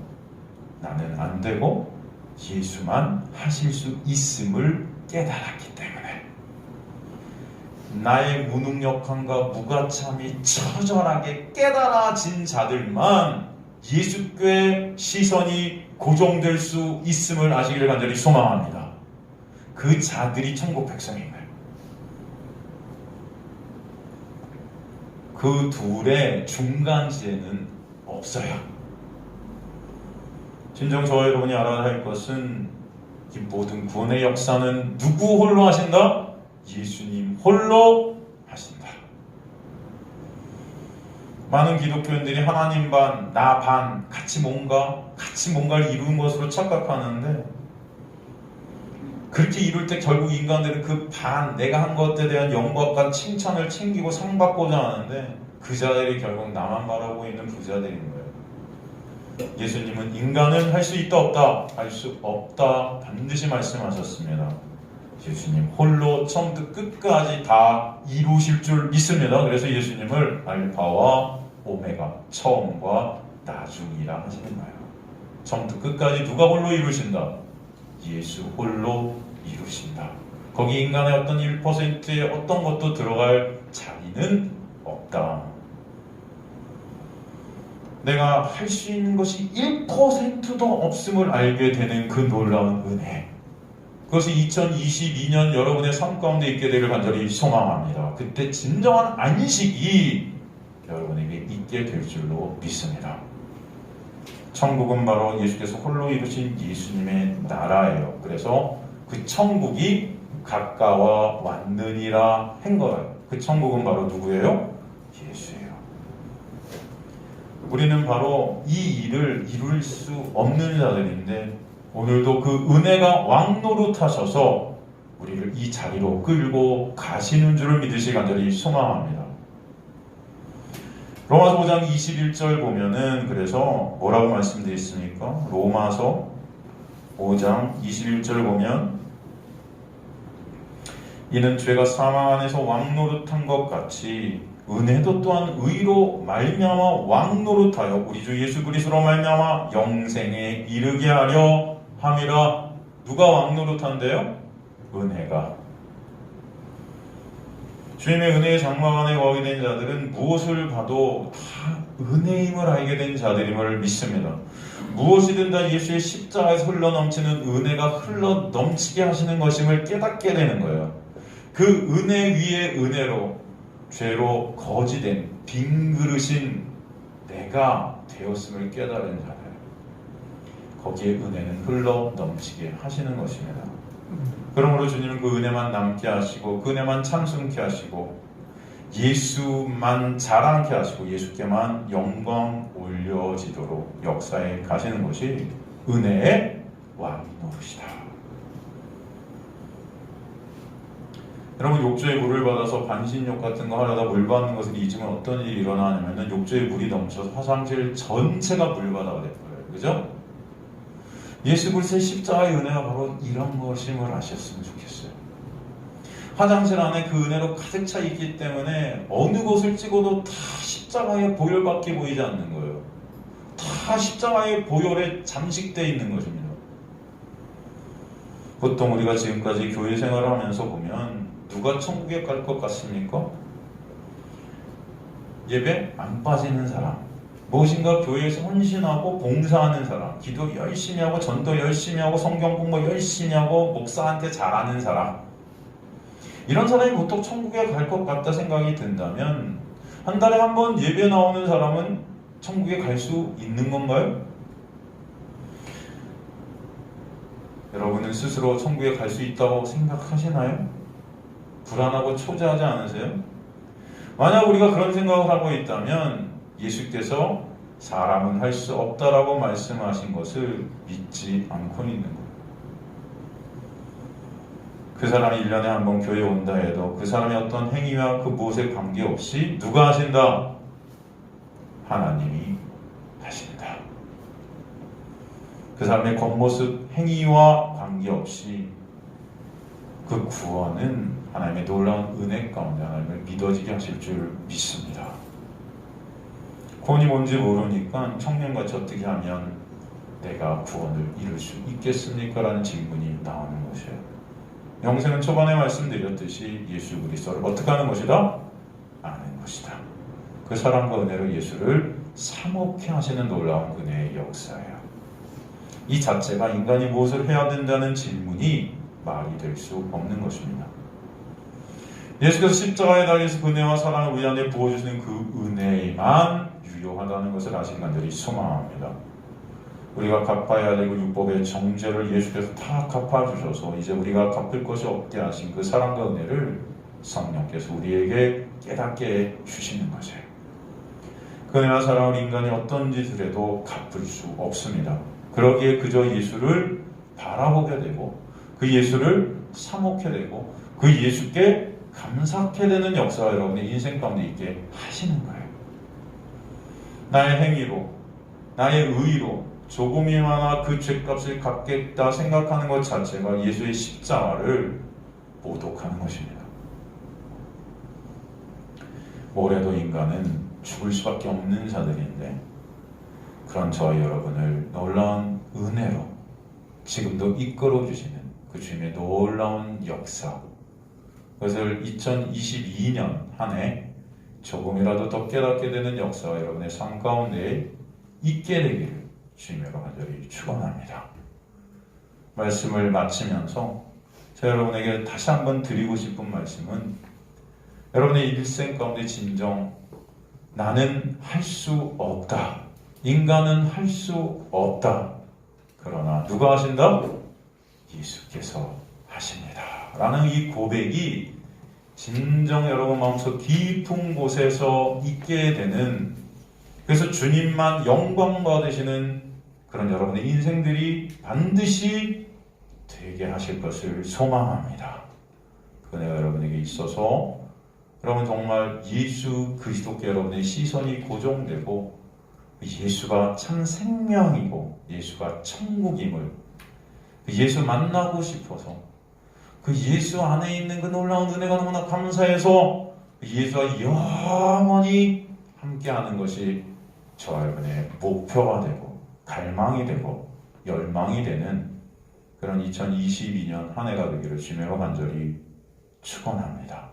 나는 안 되고 예수만 하실 수 있음을 깨달았기 때문에. 나의 무능력함과 무가참이 처절하게 깨달아진 자들만 예수께 시선이 고정될 수 있음을 아시기를 간절히 소망합니다. 그 자들이 천국 백성인 거예요. 그 둘의 중간지에는 없어요. 진정 저와 여러분이 알아야 할 것은 이 모든 구원의 역사는 누구 홀로 하신다? 예수님 홀로 하신다. 많은 기독교인들이 하나님 반, 나 반, 같이 뭔가를 이루는 것으로 착각하는데, 그렇게 이룰 때 결국 인간들은 그 반, 내가 한 것에 대한 영광과 칭찬을 챙기고 상받고자 하는데, 그 자들이 결국 나만 바라보고 있는 부자들인 거예요. 예수님은 인간은 할 수 있다 없다? 할 수 없다 반드시 말씀하셨습니다. 예수님 홀로 처음부터 끝까지 다 이루실 줄 믿습니다. 그래서 예수님을 알파와 오메가, 처음과 나중이라 하시는 거예요. 처음부터 끝까지 누가 홀로 이루신다? 예수 홀로 이루신다. 거기 인간의 어떤 1%의 어떤 것도 들어갈 자리는 없다. 내가 할 수 있는 것이 1%도 없음을 알게 되는 그 놀라운 은혜. 그것이 2022년 여러분의 삶 가운데 있게 되기를 간절히 소망합니다. 그때 진정한 안식이 여러분에게 있게 될 줄로 믿습니다. 천국은 바로 예수께서 홀로 이루신 예수님의 나라예요. 그래서 그 천국이 가까워 왔느니라 한 거예요. 그 천국은 바로 누구예요? 예수예요. 우리는 바로 이 일을 이룰 수 없는 자들인데 오늘도 그 은혜가 왕노릇하셔서 우리를 이 자리로 끌고 가시는 줄을 믿으시 간절히 소망합니다. 로마서 5장 21절 보면은 그래서 뭐라고 말씀되어 있습니까? 로마서 5장 21절 보면 이는 죄가 사망 안에서 왕노릇한 것 같이 은혜도 또한 의로 말미암아 왕노릇하여 우리 주 예수 그리스도로 말미암아 영생에 이르게 하려 함이라. 누가 왕노릇한대요? 은혜가. 주님의 은혜의 장막 안에 거하게 된 자들은 무엇을 봐도 다 은혜임을 알게 된 자들임을 믿습니다. 무엇이든 다 예수의 십자가에서 흘러넘치는 은혜가 흘러넘치게 하시는 것임을 깨닫게 되는 거예요. 그 은혜 위에 은혜로 죄로 거지된 빈 그릇인 내가 되었음을 깨달은 자들, 거기에 은혜는 흘러넘치게 하시는 것입니다. 그러므로 주님은 그 은혜만 남게 하시고 그 은혜만 참숨케 하시고 예수만 자랑케 하시고 예수께만 영광 올려지도록 역사에 가시는 것이 은혜의 왕노릇이다. 여러분, 욕조에 물을 받아서 반신욕 같은 거 하려다 물 받는 것을 잊으면 어떤 일이 일어나냐면 욕조에 물이 넘쳐서 화장실 전체가 물바다가 될 거예요. 그죠? 예수 그리스도의 십자가의 은혜가 바로 이런 것임을 아셨으면 좋겠어요. 화장실 안에 그 은혜로 가득 차 있기 때문에 어느 곳을 찍어도 다 십자가의 보혈밖에 보이지 않는 거예요. 다 십자가의 보혈에 잠식되어 있는 것입니다. 보통 우리가 지금까지 교회 생활을 하면서 보면 누가 천국에 갈 것 같습니까? 예배 안 빠지는 사람, 무엇인가 교회에서 헌신하고 봉사하는 사람, 기도 열심히 하고 전도 열심히 하고 성경 공부 열심히 하고 목사한테 잘하는 사람, 이런 사람이 보통 천국에 갈 것 같다 생각이 든다면 한 달에 한 번 예배 나오는 사람은 천국에 갈 수 있는 건가요? 여러분은 스스로 천국에 갈 수 있다고 생각하시나요? 불안하고 초조하지 않으세요? 만약 우리가 그런 생각을 하고 있다면 예수께서 사람은 할 수 없다라고 말씀하신 것을 믿지 않고 있는 거예요. 그 사람이 1년에 한 번 교회에 온다 해도 그 사람의 어떤 행위와 그 무엇에 관계없이 누가 하신다? 하나님이 하신다. 그 사람의 겉모습 행위와 관계없이 그 구원은 하나님의 놀라운 은혜 가운데 하나님을 믿어지게 하실 줄 믿습니다. 구원이 뭔지 모르니까 청년같이 어떻게 하면 내가 구원을 이룰 수 있겠습니까? 라는 질문이 나오는 것이에요. 영생은 초반에 말씀드렸듯이 예수 그리스도를 어떻게 하는 것이다? 아는 것이다. 그 사랑과 은혜로 예수를 사모케 하시는 놀라운 은혜의 역사예요. 이 자체가 인간이 무엇을 해야 된다는 질문이 말이 될 수 없는 것입니다. 예수께서 십자가에 달려서 그 은혜와 사랑을 우리 안에 부어주시는 그 은혜만 유효하다는 것을 아시기 간절히 소망합니다. 우리가 갚아야 되고 율법의 정죄를 예수께서 다 갚아주셔서 이제 우리가 갚을 것이 없게 하신 그 사랑과 은혜를 성령께서 우리에게 깨닫게 해주시는 것이에요. 그 은혜와 사랑을 인간이 어떤 짓을 해도 갚을 수 없습니다. 그러기에 그저 예수를 바라보게 되고 그 예수를 사모케 되고 그 예수께 감사하게 되는 역사가 여러분의 인생 가운데 있게 하시는 거예요. 나의 행위로, 나의 의로 조금이나마 그 죄값을 갚겠다 생각하는 것 자체가 예수의 십자가를 모독하는 것입니다. 뭐래도 인간은 죽을 수밖에 없는 자들인데 그런 저와 여러분을 놀라운 은혜로 지금도 이끌어 주시는 그 주님의 놀라운 역사, 그것을 2022년 한 해 조금이라도 더 깨닫게 되는 역사가 여러분의 삶 가운데 있게 되기를 주님으로 간절히 축원합니다. 말씀을 마치면서 제가 여러분에게 다시 한번 드리고 싶은 말씀은 여러분의 일생 가운데 진정 나는 할 수 없다. 인간은 할 수 없다. 그러나 누가 하신다? 예수께서 하십니다. 라는 이 고백이 진정 여러분 마음속 깊은 곳에서 있게 되는, 그래서 주님만 영광 받으시는 그런 여러분의 인생들이 반드시 되게 하실 것을 소망합니다. 그 은혜가 여러분에게 있어서 여러분 정말 예수 그리스도께 여러분의 시선이 고정되고 예수가 참 생명이고 예수가 천국임을, 예수 만나고 싶어서 그 예수 안에 있는 그 놀라운 은혜가 너무나 감사해서 예수와 영원히 함께하는 것이 저와 여러분의 목표가 되고 갈망이 되고 열망이 되는 그런 2022년 한 해가 되기를 주님으로 간절히 축원합니다.